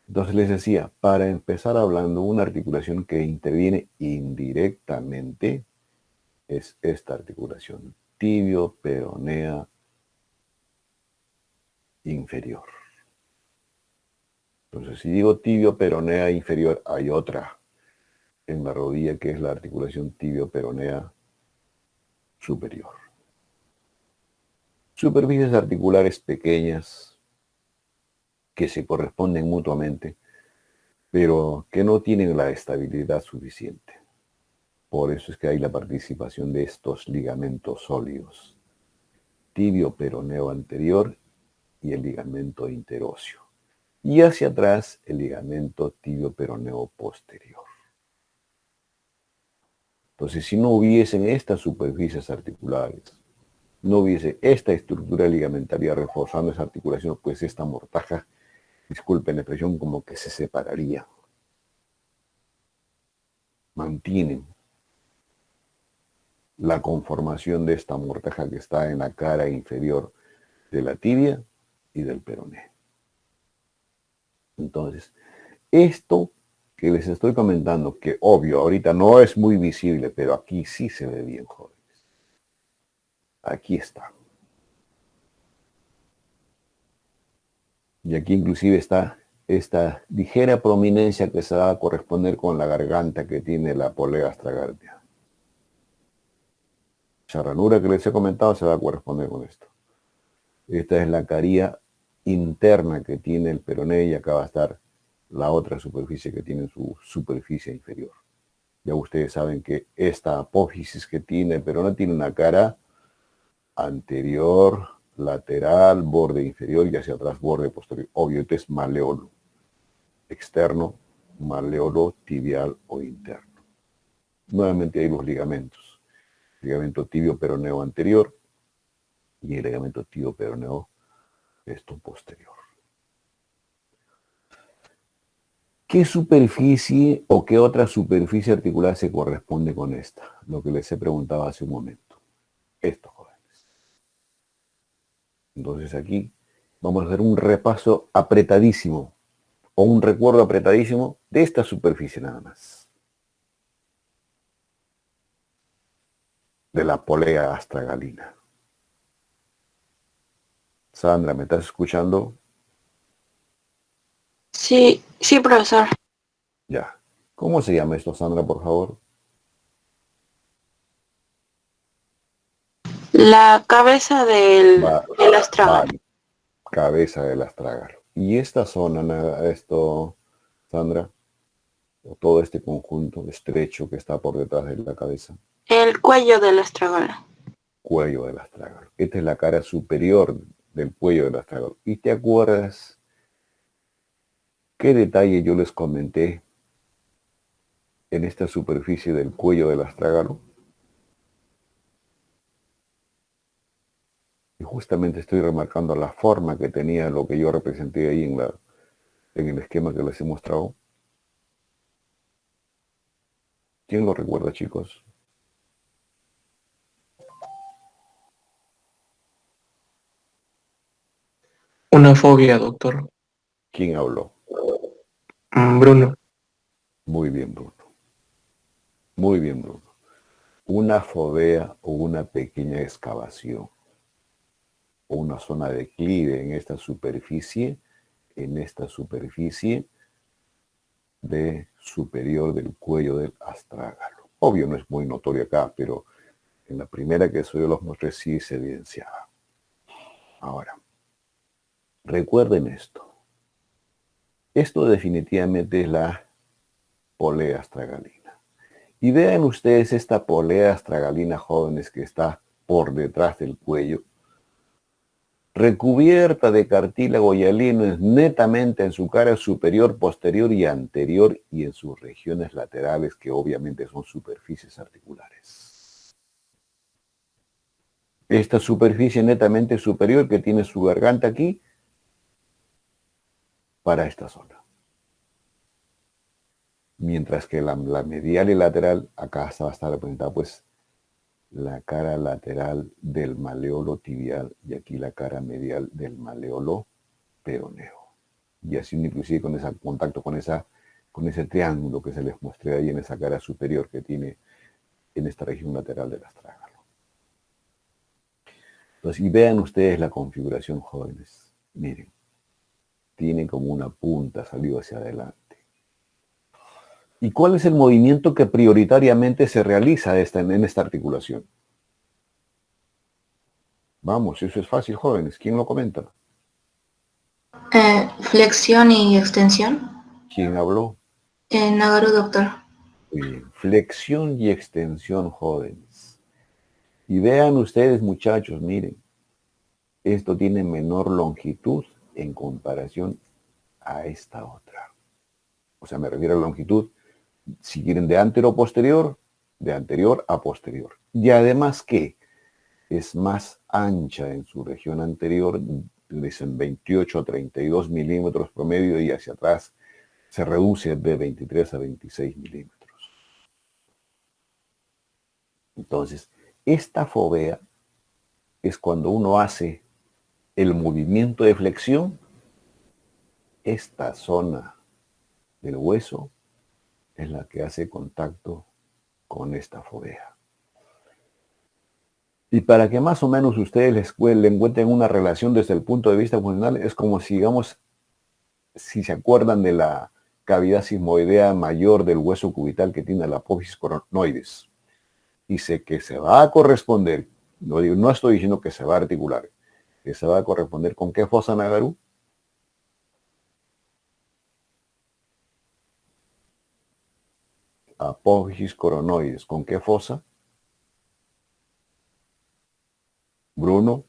Entonces les decía, para empezar hablando, una articulación que interviene indirectamente es esta articulación. Tibio-peronea inferior. Entonces, si digo tibio-peronea inferior, hay otra en la rodilla que es la articulación tibio-peronea superior. Superficies articulares pequeñas que se corresponden mutuamente, pero que no tienen la estabilidad suficiente. Por eso es que hay la participación de estos ligamentos sólidos. Tibio-peroneo anterior y el ligamento interóseo. Y hacia atrás el ligamento tibio-peroneo posterior. Entonces, si no hubiesen estas superficies articulares, no hubiese esta estructura ligamentaria reforzando esa articulación, pues esta mortaja, disculpen la expresión, como que se separaría. Mantienen la conformación de esta mortaja que está en la cara inferior de la tibia y del peroné. Entonces, esto que les estoy comentando, que obvio, ahorita no es muy visible, pero aquí sí se ve bien, jóvenes. Aquí está. Y aquí inclusive está esta ligera prominencia que se va a corresponder con la garganta que tiene la polea astragárdia. Esa ranura que les he comentado se va a corresponder con esto. Esta es la caría interna que tiene el peroné y acá va a estar la otra superficie que tiene su superficie inferior. Ya ustedes saben que esta apófisis que tiene el peroné tiene una cara anterior, lateral, borde inferior y hacia atrás borde posterior. Obvio, este es maleolo externo, maleolo tibial o interno. Nuevamente hay los ligamentos. Ligamento tibio-peroneo anterior y el ligamento tibio-peroneo posterior. ¿Qué superficie o qué otra superficie articular se corresponde con esta? Lo que les he preguntado hace un momento. Esto, jóvenes. Entonces aquí vamos a hacer un repaso apretadísimo o un recuerdo apretadísimo de esta superficie nada más. De la polea astragalina. Sandra, ¿me estás escuchando? Sí, sí, profesor. Ya. ¿Cómo se llama esto, Sandra, por favor? La cabeza del astrágalo. Vale. Cabeza del astrágalo. Y esta zona, Sandra, o todo este conjunto estrecho que está por detrás de la cabeza, El cuello del astrágalo. cuello del astrágalo. Esta es la cara superior del cuello del astrágalo. ¿Y te acuerdas qué detalle yo les comenté en esta superficie del cuello del astrágalo? Y justamente estoy remarcando la forma que tenía lo que yo representé ahí en el esquema que les he mostrado. ¿Quién lo recuerda, chicos? Una fobia, doctor. ¿Quién habló? Bruno. Muy bien, Bruno. Muy bien, Bruno. Una fovea o una pequeña excavación o una zona de declive en esta superficie de superior del cuello del astrágalo. Obvio, no es muy notorio acá, pero en la primera que yo los mostré sí se evidenciaba. Ahora, recuerden esto. Esto definitivamente es la polea astragalina. Y vean ustedes esta polea astragalina, jóvenes, que está por detrás del cuello, recubierta de cartílago hialino netamente en su cara superior, posterior y anterior y en sus regiones laterales, que obviamente son superficies articulares. Esta superficie netamente superior que tiene su garganta aquí, para esta zona. Mientras que la medial y lateral, acá va a estar representada pues la cara lateral del maleolo tibial y aquí la cara medial del maleolo peroneo. Y así inclusive con ese contacto con ese triángulo que se les mostré ahí en esa cara superior que tiene en esta región lateral del astrágalo. Entonces, y vean ustedes la configuración, jóvenes. Miren, tiene como una punta salido hacia adelante. ¿Y cuál es el movimiento que prioritariamente se realiza en esta articulación? Vamos, eso es fácil, jóvenes. ¿Quién lo comenta? Flexión y extensión. ¿Quién habló? Nagaru, doctor. Muy bien. Flexión y extensión, jóvenes. Y vean ustedes, muchachos, miren. Esto tiene menor longitud en comparación a esta otra. O sea, me refiero a la longitud, si quieren, de anterior a posterior, de anterior a posterior. Y además que es más ancha en su región anterior, dicen 28 a 32 milímetros promedio, y hacia atrás se reduce de 23 a 26 milímetros. Entonces, esta fovea es cuando uno hace el movimiento de flexión, esta zona del hueso es la que hace contacto con esta fovea. Y para que más o menos ustedes le encuentren una relación desde el punto de vista funcional, es como si, digamos, si se acuerdan de la cavidad sigmoidea mayor del hueso cubital que tiene la apófisis coronoides. Dice que se va a corresponder, no estoy diciendo que se va a articular, que se va a corresponder con qué fosa, Nagaru. Apófisis coronoides, ¿con qué fosa? Bruno.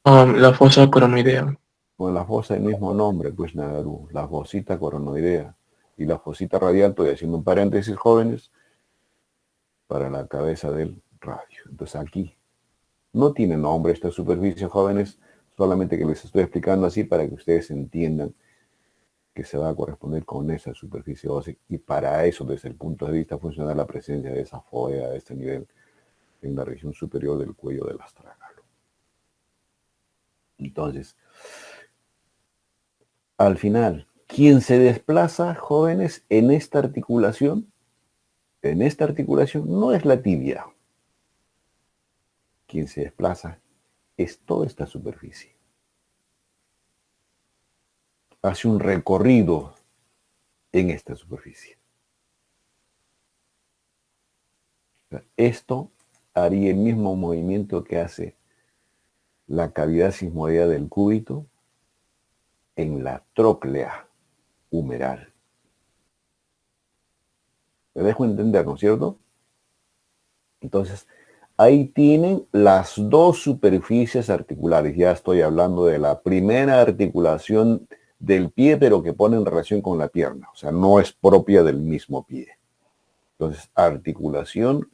La fosa coronoidea. Con la fosa del mismo nombre, pues Nagaru, la fosita coronoidea. Y la fosita radial, estoy haciendo un paréntesis, jóvenes, para la cabeza del radio. Entonces aquí no tiene nombre esta superficie, jóvenes, solamente que les estoy explicando así para que ustedes entiendan que se va a corresponder con esa superficie ósea, y para eso, desde el punto de vista funcional, la presencia de esa fovea a este nivel en la región superior del cuello del astrágalo. Entonces, al final, ¿quién se desplaza, jóvenes, en esta articulación? En esta articulación no es la tibia. Quien se desplaza es toda esta superficie. Hace un recorrido en esta superficie. Esto haría el mismo movimiento que hace la cavidad sismoidea del cúbito en la tróclea humeral. ¿Me dejo entender, no es cierto? Entonces, ahí tienen las dos superficies articulares. Ya estoy hablando de la primera articulación del pie, pero que pone en relación con la pierna. O sea, no es propia del mismo pie. Entonces, articulación,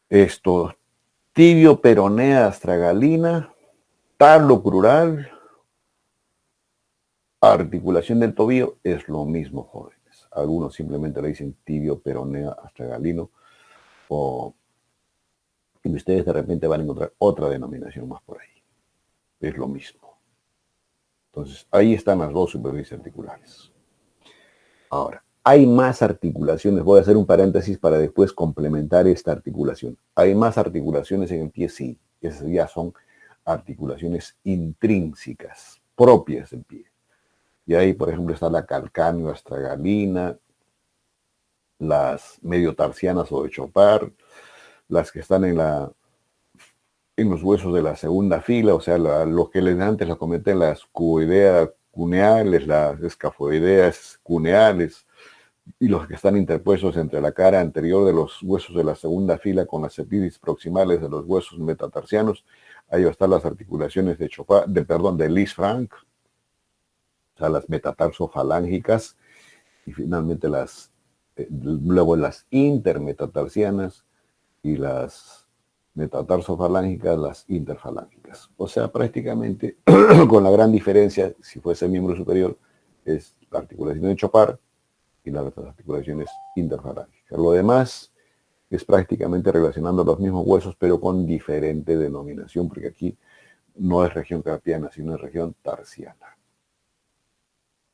esto, tibio peronea astragalina, tarlo crural, articulación del tobillo, es lo mismo, jóvenes. Algunos simplemente le dicen tibio peronea astragalino, y ustedes de repente van a encontrar otra denominación más por ahí. Es lo mismo. Entonces, ahí están las dos superficies articulares. Ahora, hay más articulaciones. Voy a hacer un paréntesis para después complementar esta articulación. ¿Hay más articulaciones en el pie? Sí. Esas ya son articulaciones intrínsecas, propias del pie. Y ahí, por ejemplo, está la calcáneo astragalina, las mediotarsianas o de Chopard, las que están en los huesos de la segunda fila, o sea, los que antes los comenté, las cuboideas cuneales, las escafoideas cuneales, y los que están interpuestos entre la cara anterior de los huesos de la segunda fila con las epífisis proximales de los huesos metatarsianos. Ahí están las articulaciones de Lisfranc, o sea, las metatarsofalángicas, y finalmente luego las intermetatarsianas y las metatarsofalángicas, las interfalángicas. O sea, prácticamente, con la gran diferencia, si fuese el miembro superior, es la articulación de Chopard y las otras articulaciones interfalángicas. Lo demás es prácticamente relacionando los mismos huesos, pero con diferente denominación, porque aquí no es región carpiana, sino es región tarsiana.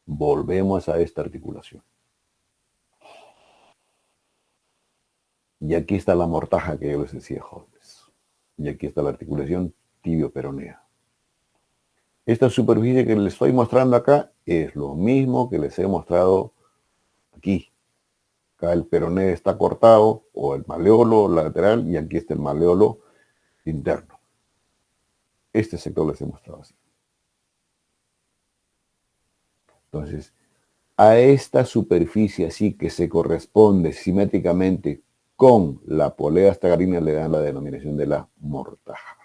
Volvemos a esta articulación. Y aquí está la mortaja que yo les decía, jóvenes. Y aquí está la articulación tibio-peronea. Esta superficie que les estoy mostrando acá es lo mismo que les he mostrado aquí. Acá el peroné está cortado, o el maleolo lateral, y aquí está el maleolo interno. Este sector les he mostrado así. Entonces, a esta superficie así que se corresponde simétricamente con la polea astragalina le dan la denominación de la mortaja.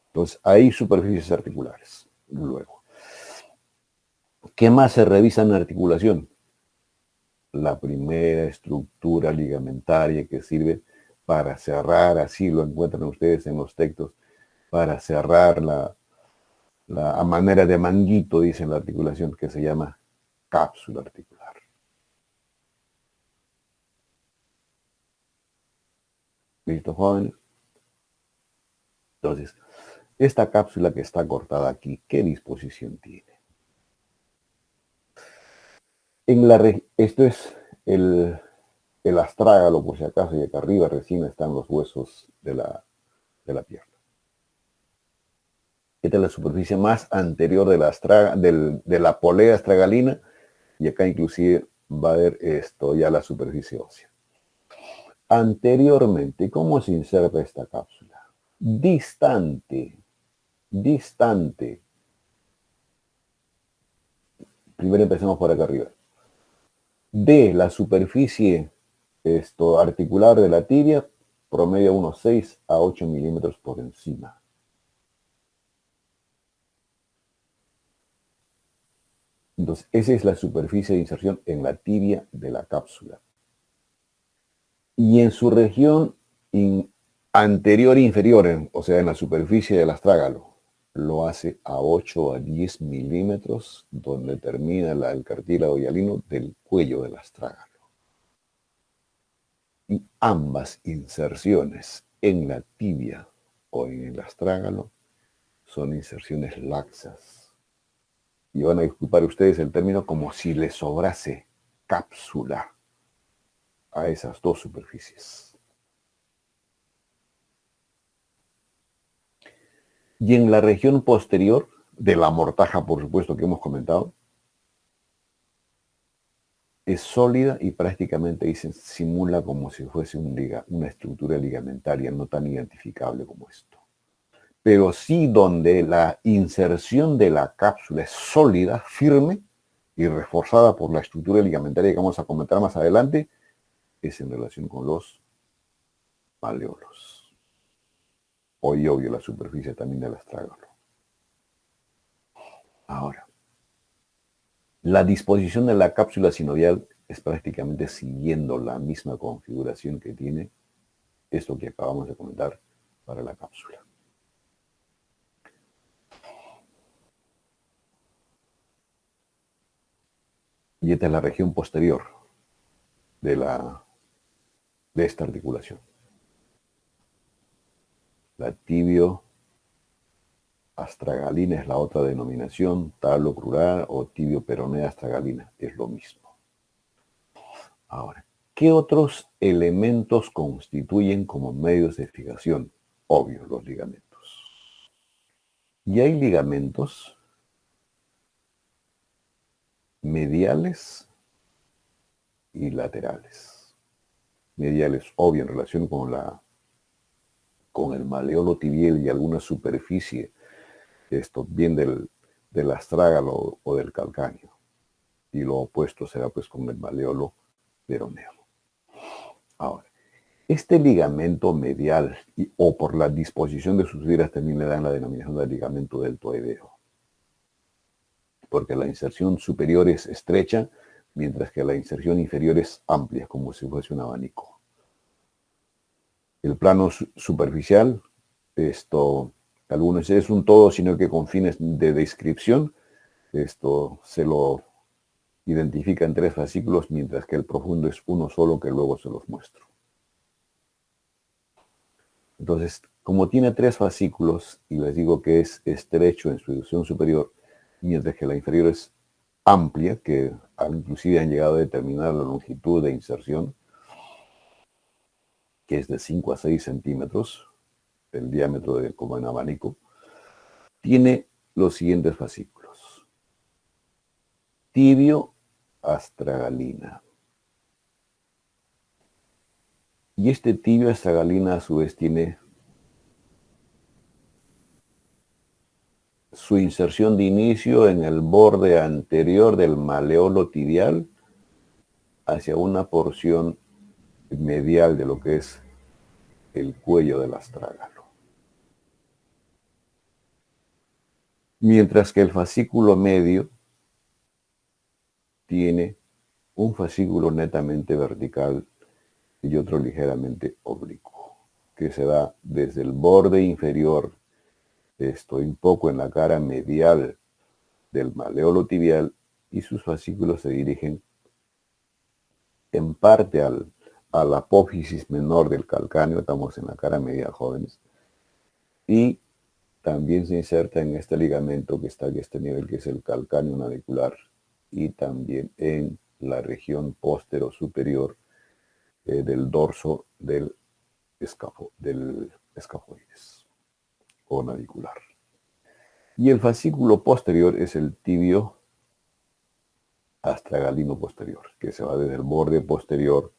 Entonces, hay superficies articulares. Luego, ¿qué más se revisa en la articulación? La primera estructura ligamentaria que sirve para cerrar, así lo encuentran ustedes en los textos, para cerrar a manera de manguito, dicen la articulación, que se llama cápsula articular. ¿Listo, jóvenes? Entonces, esta cápsula que está cortada aquí, ¿qué disposición tiene? Esto es el astrágalo, por si acaso, y acá arriba recién están los huesos de la pierna. Esta es la superficie más anterior de la polea astragalina, y acá inclusive va a haber esto, ya la superficie ósea. Anteriormente, ¿cómo se inserta esta cápsula? Distante. Primero empecemos por acá arriba. De la superficie articular de la tibia, promedio unos 6 a 8 milímetros por encima. Entonces, esa es la superficie de inserción en la tibia de la cápsula. Y en su región anterior e inferior, o sea, en la superficie del astrágalo, lo hace a 8 a 10 milímetros, donde termina el cartílago hialino del cuello del astrágalo. Y ambas inserciones en la tibia o en el astrágalo son inserciones laxas. Y van a disculpar ustedes el término como si les sobrase cápsula a esas dos superficies. Y en la región posterior de la mortaja, por supuesto, que hemos comentado, es sólida y prácticamente simula como si fuese una estructura ligamentaria no tan identificable como esto. Pero sí donde la inserción de la cápsula es sólida, firme y reforzada por la estructura ligamentaria que vamos a comentar más adelante, es en relación con los maleolos. Y obvio la superficie también del astrágalo. Ahora, la disposición de la cápsula sinovial es prácticamente siguiendo la misma configuración que tiene esto que acabamos de comentar para la cápsula. Y esta es la región posterior de esta articulación. La tibio astragalina es la otra denominación, talo crural o tibio peronea astragalina, es lo mismo. Ahora, ¿qué otros elementos constituyen como medios de fijación? Obvio, los ligamentos. Y hay ligamentos mediales y laterales. Mediales, obvio, en relación con el maleolo tibial y alguna superficie, esto bien del astrágalo o del calcáneo. Y lo opuesto será pues con el maleolo peroneo. Ahora, este ligamento medial o por la disposición de sus fibras también le dan la denominación de ligamento deltoideo. Porque la inserción superior es estrecha, mientras que la inserción inferior es amplia, como si fuese un abanico. El plano superficial, algunos es un todo, sino que con fines de descripción, esto se lo identifica en 3 fascículos, mientras que el profundo es uno solo, que luego se los muestro. Entonces, como tiene 3 fascículos, y les digo que es estrecho en su dirección superior, mientras que la inferior es amplia, que inclusive han llegado a determinar la longitud de inserción, que es de 5 a 6 centímetros, el diámetro como en abanico, tiene los siguientes fascículos. Tibio astragalina. Y este tibio astragalina a su vez tiene su inserción de inicio en el borde anterior del maleolo tibial hacia una porción medial de lo que es el cuello del astrágalo. Mientras que el fascículo medio tiene un fascículo netamente vertical y otro ligeramente oblicuo, que se da desde el borde inferior, un poco en la cara medial del maleolo tibial, y sus fascículos se dirigen en parte a la apófisis menor del calcáneo, estamos en la cara media, jóvenes, y también se inserta en este ligamento que está aquí a este nivel, que es el calcáneo navicular, y también en la región póstero superior del dorso del escafoides o navicular. Y el fascículo posterior es el tibio astragalino posterior, que se va desde el borde posterior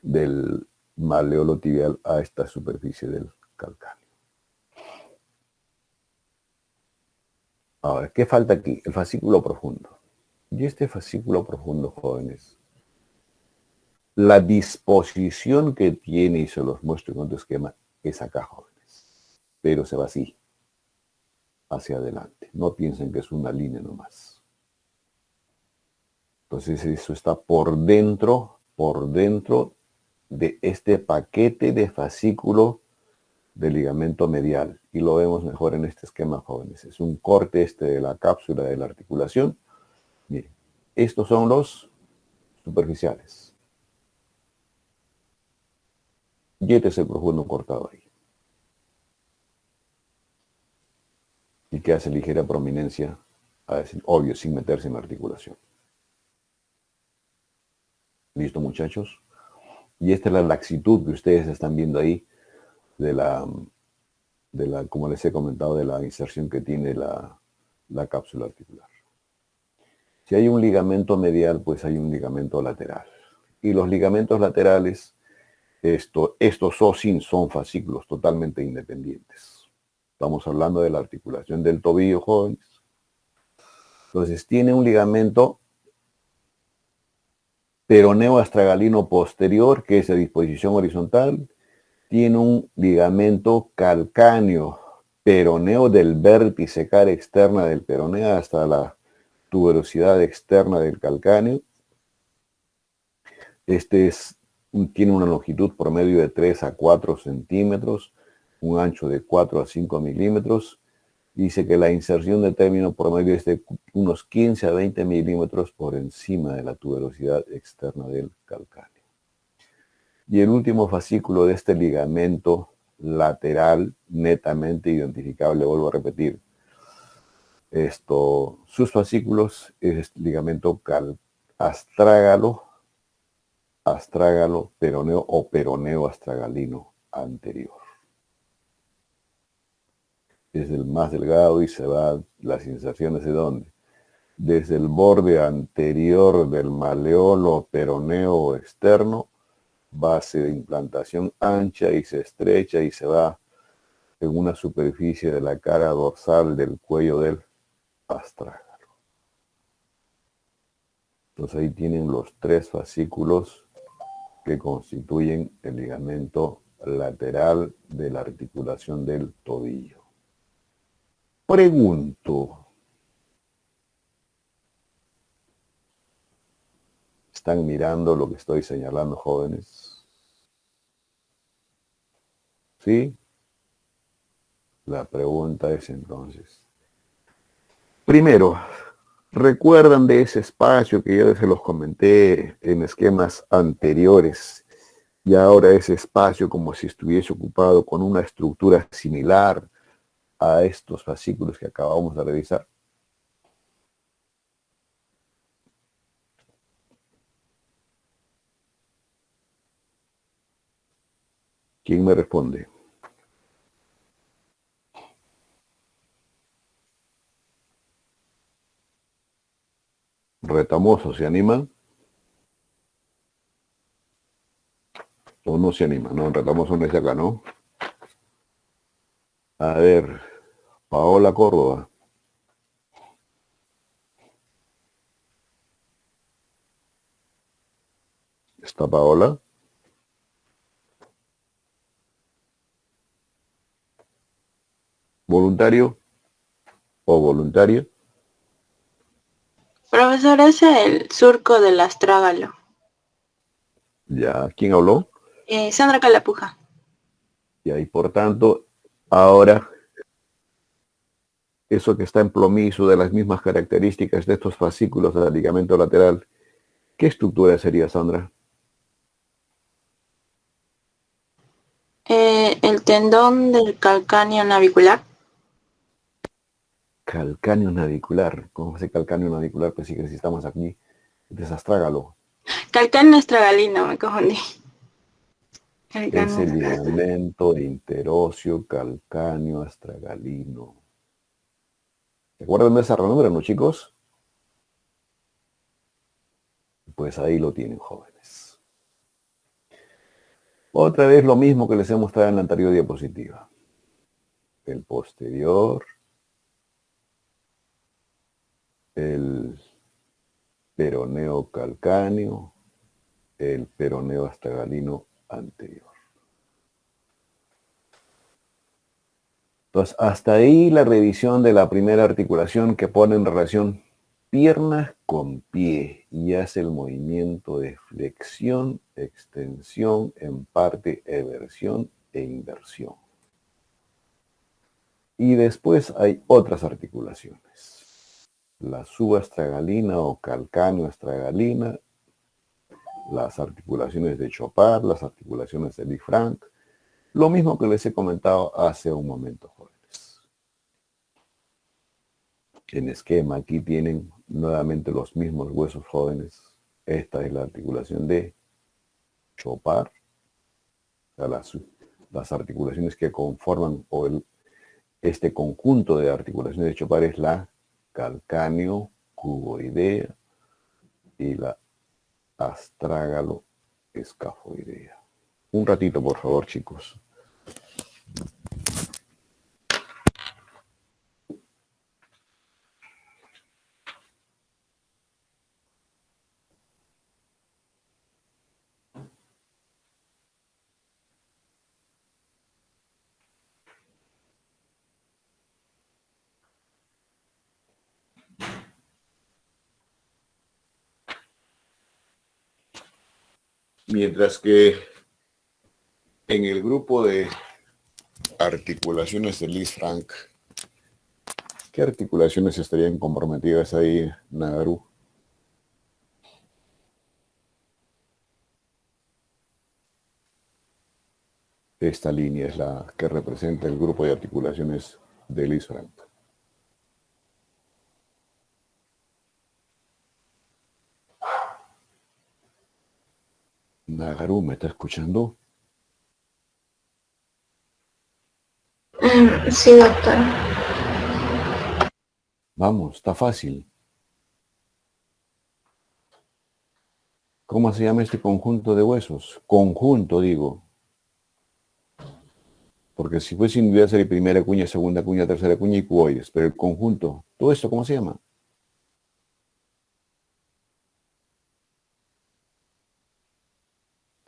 del maleolo tibial a esta superficie del calcáneo. Ahora, ¿qué falta aquí? El fascículo profundo. Y este fascículo profundo, jóvenes, la disposición que tiene, y se los muestro en otro esquema, es acá, jóvenes. Pero se va así, hacia adelante. No piensen que es una línea nomás. Entonces eso está por dentro de este paquete de fascículo de ligamento medial. Y lo vemos mejor en este esquema, jóvenes. Es un corte de la cápsula de la articulación. Miren, estos son los superficiales. Y este es el profundo cortado ahí. y que hace ligera prominencia, obvio, sin meterse en la articulación. ¿Listo, muchachos? Y esta es la laxitud que ustedes están viendo ahí de la, como les he comentado, de la inserción que tiene la cápsula articular. Si hay un ligamento medial, pues hay un ligamento lateral. Y los ligamentos laterales, estos son fascículos totalmente independientes. Estamos hablando de la articulación del tobillo, jóvenes. Entonces tiene un ligamento peroneo astragalino posterior, que es de disposición horizontal. Tiene un ligamento calcáneo peroneo del vértice cara externa del peroneo hasta la tuberosidad externa del calcáneo. Tiene una longitud promedio de 3 a 4 centímetros, un ancho de 4 a 5 milímetros. Dice que la inserción de término promedio es de unos 15 a 20 milímetros por encima de la tuberosidad externa del calcáneo. Y el último fascículo de este ligamento lateral, netamente identificable, vuelvo a repetir, sus fascículos es ligamento astrágalo, peroneo o peroneo astragalino anterior. Es el más delgado y se va las inserciones de ¿dónde? Desde el borde anterior del maleolo peroneo externo, base de implantación ancha y se estrecha y se va en una superficie de la cara dorsal del cuello del astrágalo. Entonces ahí tienen los 3 fascículos que constituyen el ligamento lateral de la articulación del tobillo. Pregunto, ¿están mirando lo que estoy señalando, jóvenes? ¿Sí? La pregunta es entonces, primero, ¿recuerdan de ese espacio que yo se los comenté en esquemas anteriores? Y ahora ese espacio como si estuviese ocupado con una estructura similar a estos fascículos que acabamos de revisar. ¿Quién me responde? Retamoso, ¿se anima? ¿O no se anima? No, Retamoso no es de acá, ¿no? A ver, Paola Córdoba. ¿Está Paola? ¿Voluntario o voluntaria? Profesor, es el surco del astrágalo. Ya, ¿quién habló? Sandra Calapuja. Ya, y por tanto, ahora, eso que está en plomizo de las mismas características de estos fascículos del ligamento lateral, ¿qué estructura sería, Sandra? El tendón del calcáneo navicular. Calcáneo navicular. ¿Cómo se calcáneo navicular? Pues sí que si estamos aquí, desastrágalo. Calcáneo astragalino, me confundí. Es el ligamento interóseo calcáneo astragalino. ¿Se acuerdan de esa ranura, no, chicos? Pues ahí lo tienen, jóvenes. Otra vez lo mismo que les he mostrado en la anterior diapositiva. El posterior, el peroneo calcáneo, el peroneo astragalino anterior. Entonces, hasta ahí la revisión de la primera articulación que pone en relación piernas con pie y hace el movimiento de flexión, extensión, en parte eversión e inversión. Y después hay otras articulaciones. La subastragalina o calcáneo astragalina, las articulaciones de Chopard, las articulaciones de Lee Frank, lo mismo que les he comentado hace un momento, jóvenes. En esquema, aquí tienen nuevamente los mismos huesos jóvenes. Esta es la articulación de Chopard. O sea, las articulaciones que conforman este conjunto de articulaciones de Chopard es la calcáneo cuboidea y la astrágalo escafoidea. Un ratito, por favor, chicos. Mientras que en el grupo de articulaciones de Lisfranc, ¿qué articulaciones estarían comprometidas ahí, Nagaru? Esta línea es la que representa el grupo de articulaciones de Lisfranc. Nagaru, ¿me está escuchando? Sí, doctor. Vamos, está fácil. ¿Cómo se llama este conjunto de huesos? Conjunto, digo. Porque si fuese individual sería primera cuña, segunda cuña, tercera cuña y cuboides. Pero el conjunto, ¿todo esto cómo se llama?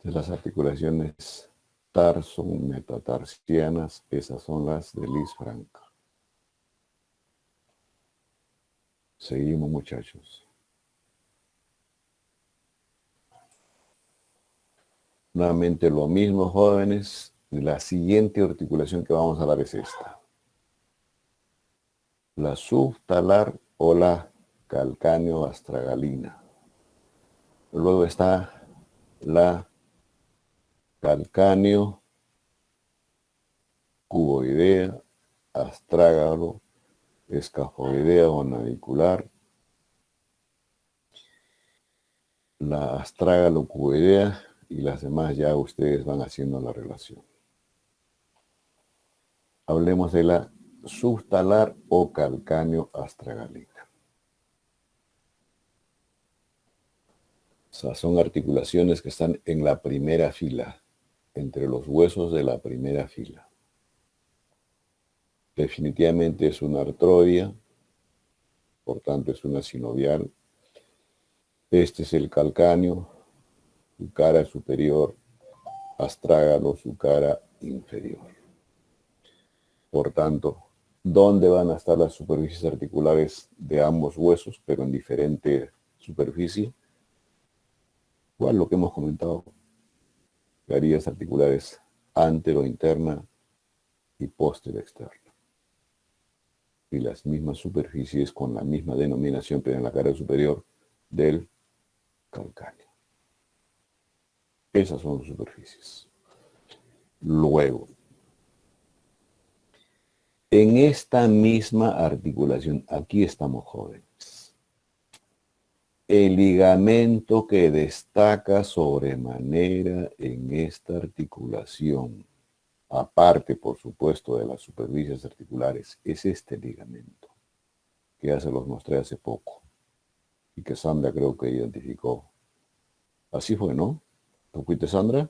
Entonces, las articulaciones tarso-metatarsianas, esas son las de Lisfranc. Seguimos, muchachos. Nuevamente lo mismo, jóvenes. La siguiente articulación que vamos a dar es esta. La subtalar o la calcáneo-astragalina. Luego está la calcáneo cuboidea, astrágalo, escafoidea o navicular. La astrágalo cuboidea y las demás ya ustedes van haciendo la relación. Hablemos de la subtalar o calcáneo astragalina. O sea, son articulaciones que están en la primera fila, entre los huesos de la primera fila. Definitivamente es una artrodia, por tanto es una sinovial. Este es el calcáneo, su cara superior, astrágalo, su cara inferior. Por tanto, ¿dónde van a estar las superficies articulares de ambos huesos, pero en diferente superficie? Igual lo que hemos comentado. Carillas articulares antero-interna y póstero-externa. Y las mismas superficies con la misma denominación, pero en la cara superior del calcáneo. Esas son sus superficies. Luego, en esta misma articulación, aquí estamos jóvenes. El ligamento que destaca sobremanera en esta articulación, aparte por supuesto de las superficies articulares, es este ligamento, que ya se los mostré hace poco, y que Sandra creo que identificó. Así fue, ¿no? ¿Tú fuiste, Sandra?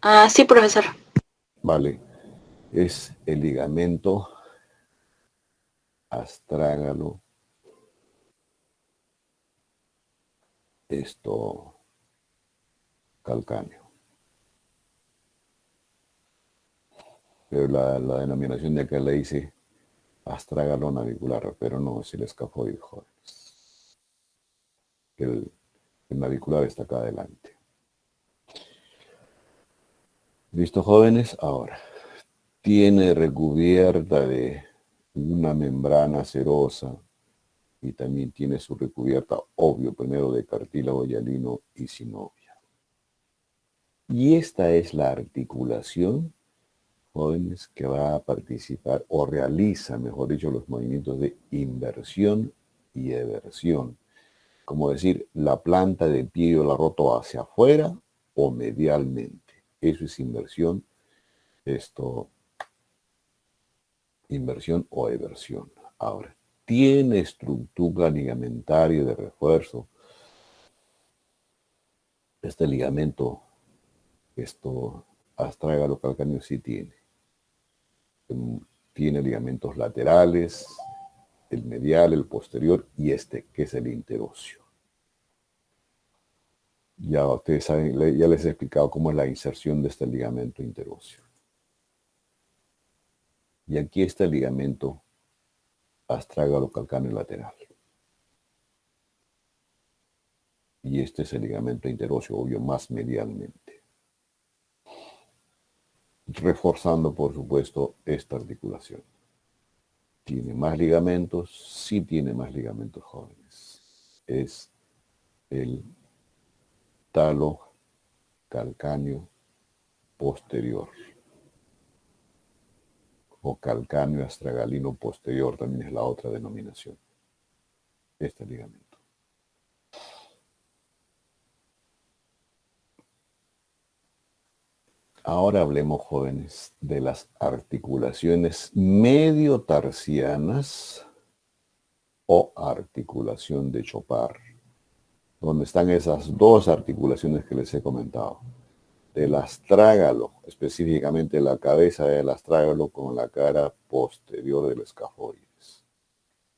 Ah, sí, profesor. Vale. Es el ligamento astrágalo, calcáneo. Pero la denominación de acá le dice astrágalo navicular, pero no, es el escafoide, jóvenes. El navicular está acá adelante. ¿Listo, jóvenes? Ahora, tiene recubierta de una membrana serosa y también tiene su recubierta, obvio, primero de cartílago hialino y sinovia. Y esta es la articulación jóvenes, que va a participar o realiza, mejor dicho, los movimientos de inversión y eversión. Como decir, la planta de pie yo la roto hacia afuera o medialmente. Eso es inversión, inversión o eversión. Ahora, ¿tiene estructura ligamentaria de refuerzo? Este ligamento, astrágalo calcáneo sí tiene. Tiene ligamentos laterales, el medial, el posterior y que es el interóseo. Ya ustedes saben, ya les he explicado cómo es la inserción de este ligamento interóseo. Y aquí está el ligamento astrágalo calcáneo lateral. Y este es el ligamento interóseo, obvio, más medialmente. Reforzando, por supuesto, esta articulación. ¿Tiene más ligamentos? Sí tiene más ligamentos, jóvenes. Es el talo calcáneo posterior. O calcáneo astragalino posterior, también es la otra denominación. Este ligamento. Ahora hablemos, jóvenes, de las articulaciones mediotarsianas o articulación de Chopard, donde están esas dos articulaciones que les he comentado. Del astrágalo, específicamente la cabeza del astrágalo con la cara posterior del escafoides.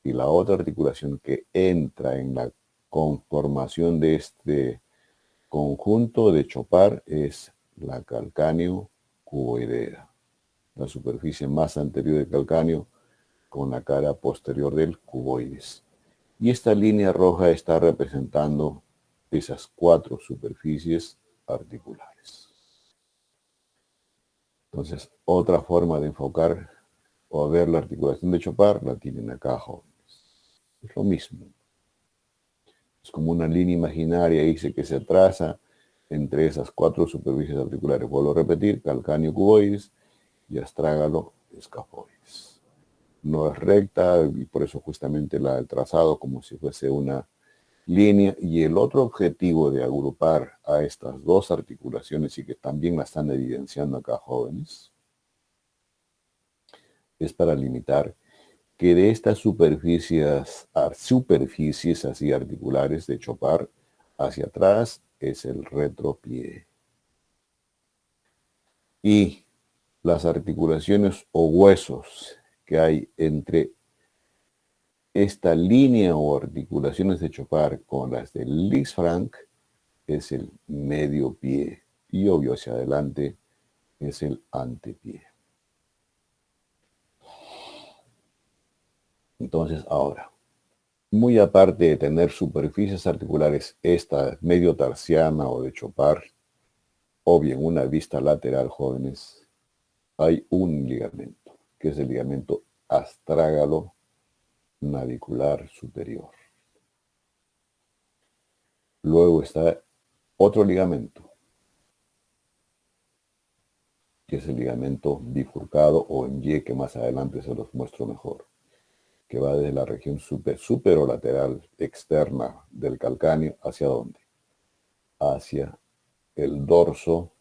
Y la otra articulación que entra en la conformación de este conjunto de Chopard es la calcáneo cuboidea, la superficie más anterior del calcáneo con la cara posterior del cuboides. Y esta línea roja está representando esas 4 superficies articulares. Entonces, otra forma de enfocar o ver la articulación de Chopard la tienen acá, jóvenes. Es lo mismo. Es como una línea imaginaria, dice, que se traza entre esas 4 superficies articulares. Vuelvo a repetir, calcáneo cuboides y astrágalo escafoides. No es recta y por eso justamente el trazado como si fuese una línea. Y el otro objetivo de agrupar a estas 2 articulaciones y que también la están evidenciando acá, jóvenes, es para limitar que de estas superficies así articulares de Chopard hacia atrás es el retropié. Y las articulaciones o huesos que hay entre esta línea o articulaciones de Chopard con las de Lisfranc es el medio pie. Y obvio hacia adelante es el antepié. Entonces ahora, muy aparte de tener superficies articulares, esta medio tarsiana o de Chopard, o bien una vista lateral, jóvenes, hay un ligamento, que es el ligamento astrágalo navicular superior. Luego está otro ligamento, que es el ligamento bifurcado o en Y, que más adelante se los muestro mejor, que va desde la región superolateral externa del calcáneo, ¿hacia dónde? Hacia el dorso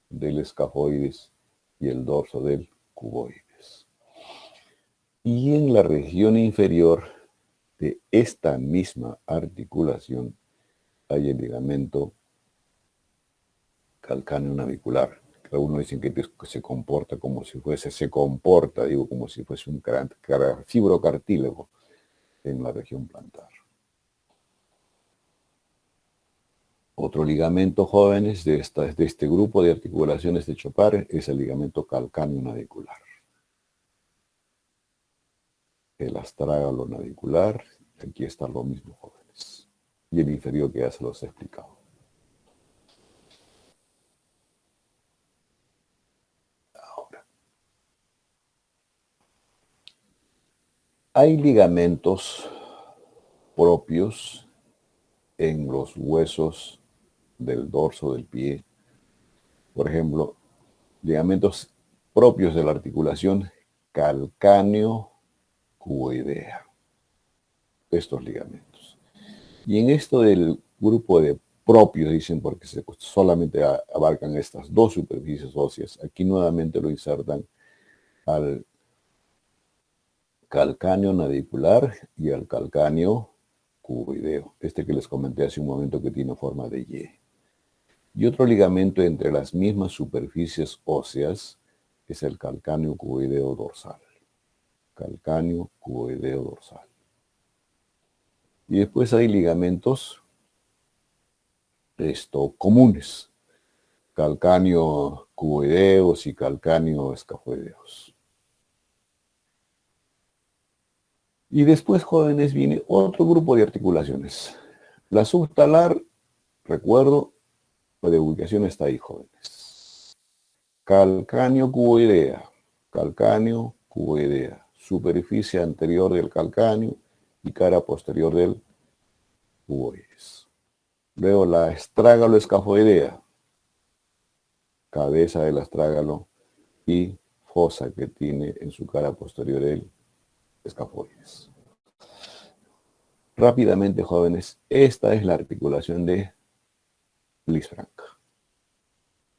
del escafoides y el dorso del cuboides. Y en la región inferior de esta misma articulación hay el ligamento calcáneo navicular. Algunos dicen que se comporta como si fuese, como si fuese un fibrocartílago en la región plantar. Otro ligamento, jóvenes, de este grupo de articulaciones de Chopard es el ligamento calcáneo navicular. El astrágalo navicular, aquí está lo mismo, jóvenes. Y el inferior que ya se los he explicado. Ahora, hay ligamentos propios en los huesos del dorso del pie. Por ejemplo, ligamentos propios de la articulación calcáneo-cuboidea. Estos ligamentos. Y en esto del grupo de propios, dicen, porque solamente abarcan estas dos superficies óseas, aquí nuevamente lo insertan al calcáneo navicular y al calcáneo cuboideo, este que les comenté hace un momento que tiene forma de Y. Y otro ligamento entre las mismas superficies óseas es el calcáneo cuboideo dorsal. Calcáneo cuboideo dorsal. Y después hay ligamentos comunes, calcáneo cuboideos y calcáneo escafoideos. Y después, jóvenes, viene otro grupo de articulaciones. La subtalar, recuerdo, la de ubicación está ahí, jóvenes. Calcáneo cuboidea, superficie anterior del calcáneo y cara posterior del cuboides. Luego la estrágalo escafoidea, cabeza del astrágalo y fosa que tiene en su cara posterior el escafoides. Rápidamente, jóvenes, esta es la articulación de Lisfranc.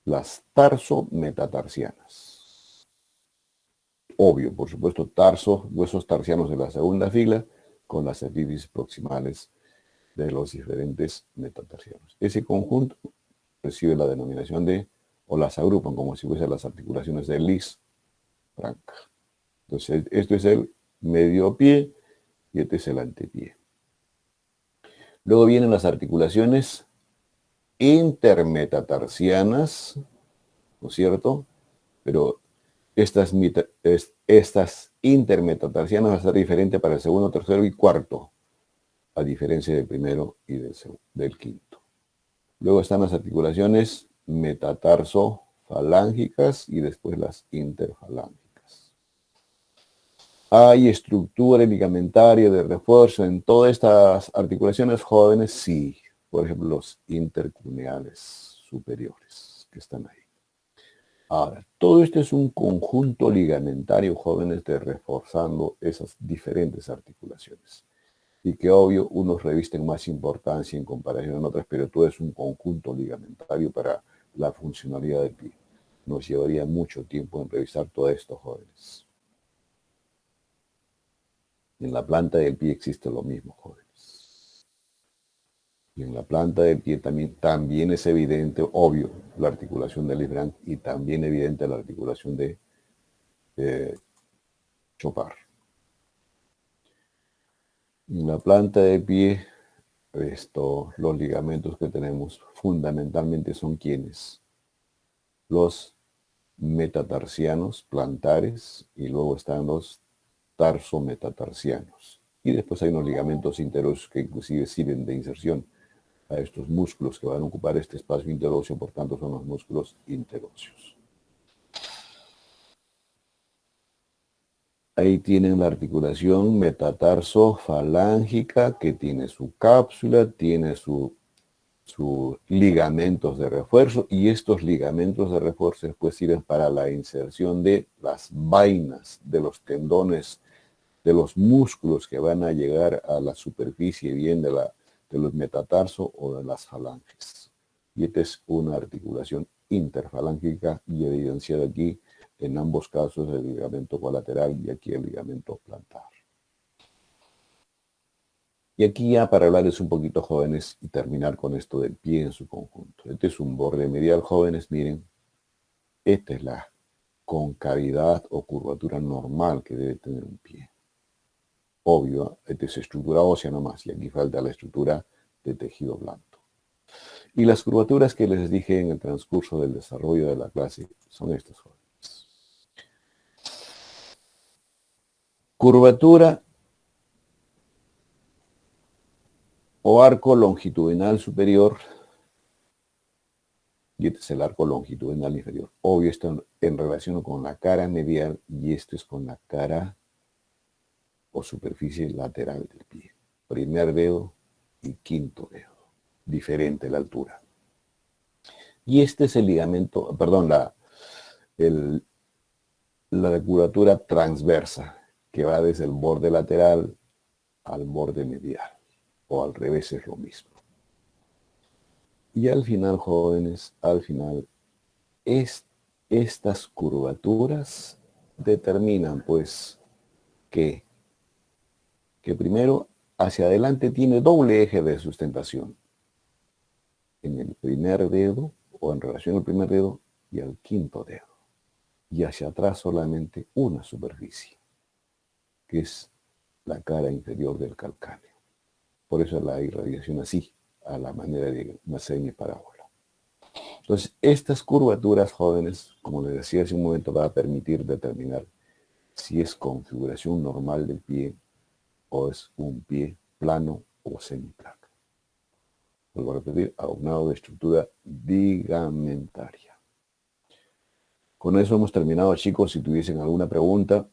Las tarsometatarsianas. Obvio, por supuesto, huesos tarsianos de la segunda fila con las epífisis proximales de los diferentes metatarsianos. Ese conjunto recibe la denominación de, o las agrupan como si fuesen las articulaciones de Lisfranc. Entonces, esto es el medio pie y este es el antepié. Luego vienen las articulaciones intermetatarsianas, ¿no es cierto? Pero estas intermetatarsianas van a ser diferentes para el segundo, tercero y cuarto, a diferencia del primero y del quinto. Luego están las articulaciones metatarsofalángicas y después las interfalángicas. ¿Hay estructura ligamentaria de refuerzo en todas estas articulaciones, jóvenes? Sí. Por ejemplo, los intercuneales superiores que están ahí. Ahora, todo esto es un conjunto ligamentario, jóvenes, de reforzando esas diferentes articulaciones. Y que obvio, unos revisten más importancia en comparación a otras, pero todo es un conjunto ligamentario para la funcionalidad del pie. Nos llevaría mucho tiempo en revisar todo esto, jóvenes. En la planta del pie existe lo mismo, jóvenes. Y en la planta del pie también es evidente, obvio, la articulación de Lisfranc y también evidente la articulación de Chopard. En la planta del pie, los ligamentos que tenemos fundamentalmente son ¿quiénes? Los metatarsianos plantares y luego están los tarsometatarsianos. Y después hay unos ligamentos interóseos que inclusive sirven de inserción a estos músculos que van a ocupar este espacio interóseo, por tanto son los músculos interóseos. Ahí tienen la articulación metatarsofalángica que tiene su cápsula, tiene sus ligamentos de refuerzo y estos ligamentos de refuerzo después sirven para la inserción de las vainas, de los tendones, de los músculos que van a llegar a la superficie bien de los metatarsos o de las falanges. Y esta es una articulación interfalángica y evidenciada aquí en ambos casos el ligamento colateral y aquí el ligamento plantar. Y aquí ya para hablarles un poquito, jóvenes, y terminar con esto del pie en su conjunto. Este es un borde medial, jóvenes, miren. Esta es la concavidad o curvatura normal que debe tener un pie. Obvio, esta es estructura ósea nomás, y aquí falta la estructura de tejido blando. Y las curvaturas que les dije en el transcurso del desarrollo de la clase son estas, jóvenes. Curvatura o arco longitudinal superior, y este es el arco longitudinal inferior. Obvio, esto en relación con la cara medial y esto es con la cara o superficie lateral del pie. Primer dedo y quinto dedo. Diferente la altura. Y este es el ligamento, perdón, la curvatura transversa, que va desde el borde lateral al borde medial, o al revés es lo mismo. Y al final, jóvenes, al final, estas curvaturas determinan, pues, que primero, hacia adelante tiene doble eje de sustentación. En el primer dedo, o en relación al primer dedo, y al quinto dedo. Y hacia atrás solamente una superficie, que es la cara inferior del calcáneo. Por eso la irradiación así, a la manera de una semiparábola. Entonces, estas curvaturas, jóvenes, como les decía hace un momento, va a permitir determinar si es configuración normal del pie o es un pie plano o semiplano. Vuelvo a repetir, aunado de estructura ligamentaria. Con eso hemos terminado, chicos. Si tuviesen alguna pregunta.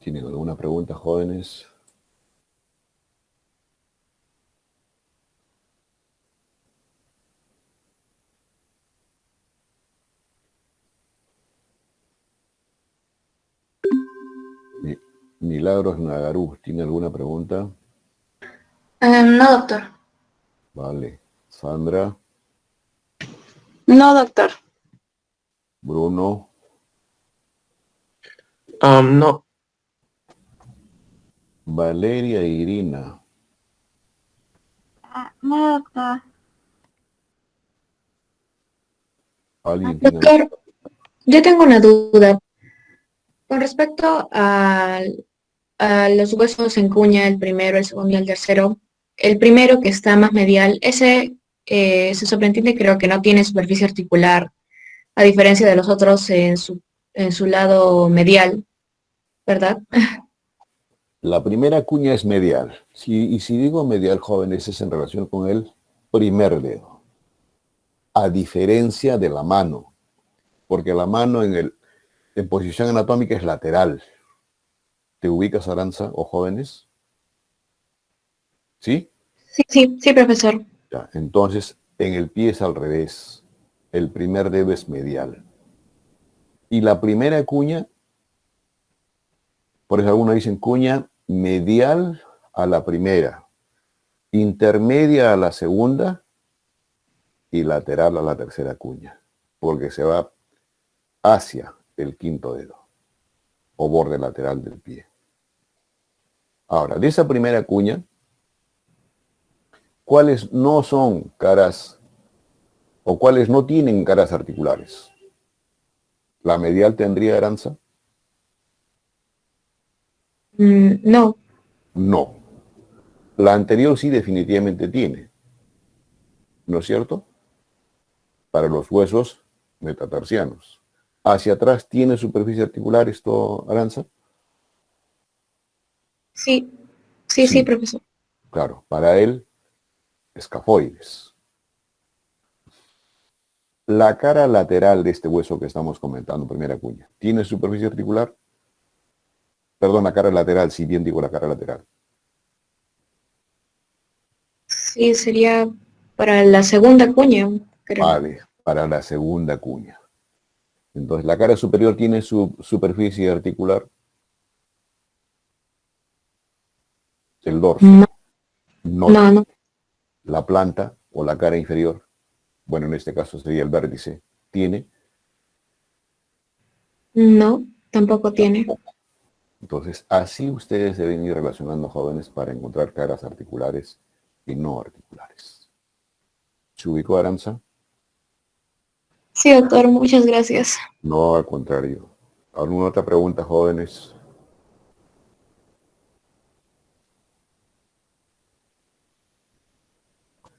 ¿Tienen alguna pregunta, jóvenes? Milagros Nagarú, ¿tiene alguna pregunta? No, doctor. Vale. Sandra, No, doctor. Bruno, No. Valeria e Irina. No, doctor. ¿Alguien tiene? Doctor, yo tengo una duda. Con respecto a los huesos en cuña, el primero, el segundo y el tercero, el primero que está más medial, ese se sobreentiende, creo que no tiene superficie articular, a diferencia de los otros en su lado medial, ¿verdad? La primera cuña es medial. Y si digo medial, jóvenes, es en relación con el primer dedo. A diferencia de la mano. Porque la mano en posición anatómica es lateral. ¿Te ubicas, Aranza, o jóvenes? ¿Sí? Sí, profesor. Ya, entonces, en el pie es al revés. El primer dedo es medial. Y la primera cuña, por eso algunos dicen cuña medial a la primera, intermedia a la segunda y lateral a la tercera cuña, porque se va hacia el quinto dedo o borde lateral del pie. Ahora, de esa primera cuña, ¿cuáles no son caras o cuáles no tienen caras articulares? ¿La medial tendría, Aranza? No. No. La anterior sí definitivamente tiene. ¿No es cierto? Para los huesos metatarsianos. ¿Hacia atrás tiene superficie articular esto, Aranza? Sí, profesor. Claro, para él, escafoides. La cara lateral de este hueso que estamos comentando, primera cuña, ¿tiene superficie articular? Perdón, la cara lateral, si bien digo la cara lateral. Sí, sería para la segunda cuña, creo. Vale, para la segunda cuña. Entonces, ¿la cara superior tiene su superficie articular? El dorso. No. La planta o la cara inferior, bueno, en este caso sería el vértice, ¿tiene? No, tampoco tiene. Entonces, así ustedes deben ir relacionando, jóvenes, para encontrar caras articulares y no articulares. ¿Se ubicó, Aranza? Sí, doctor, muchas gracias. No, al contrario. ¿Alguna otra pregunta, jóvenes?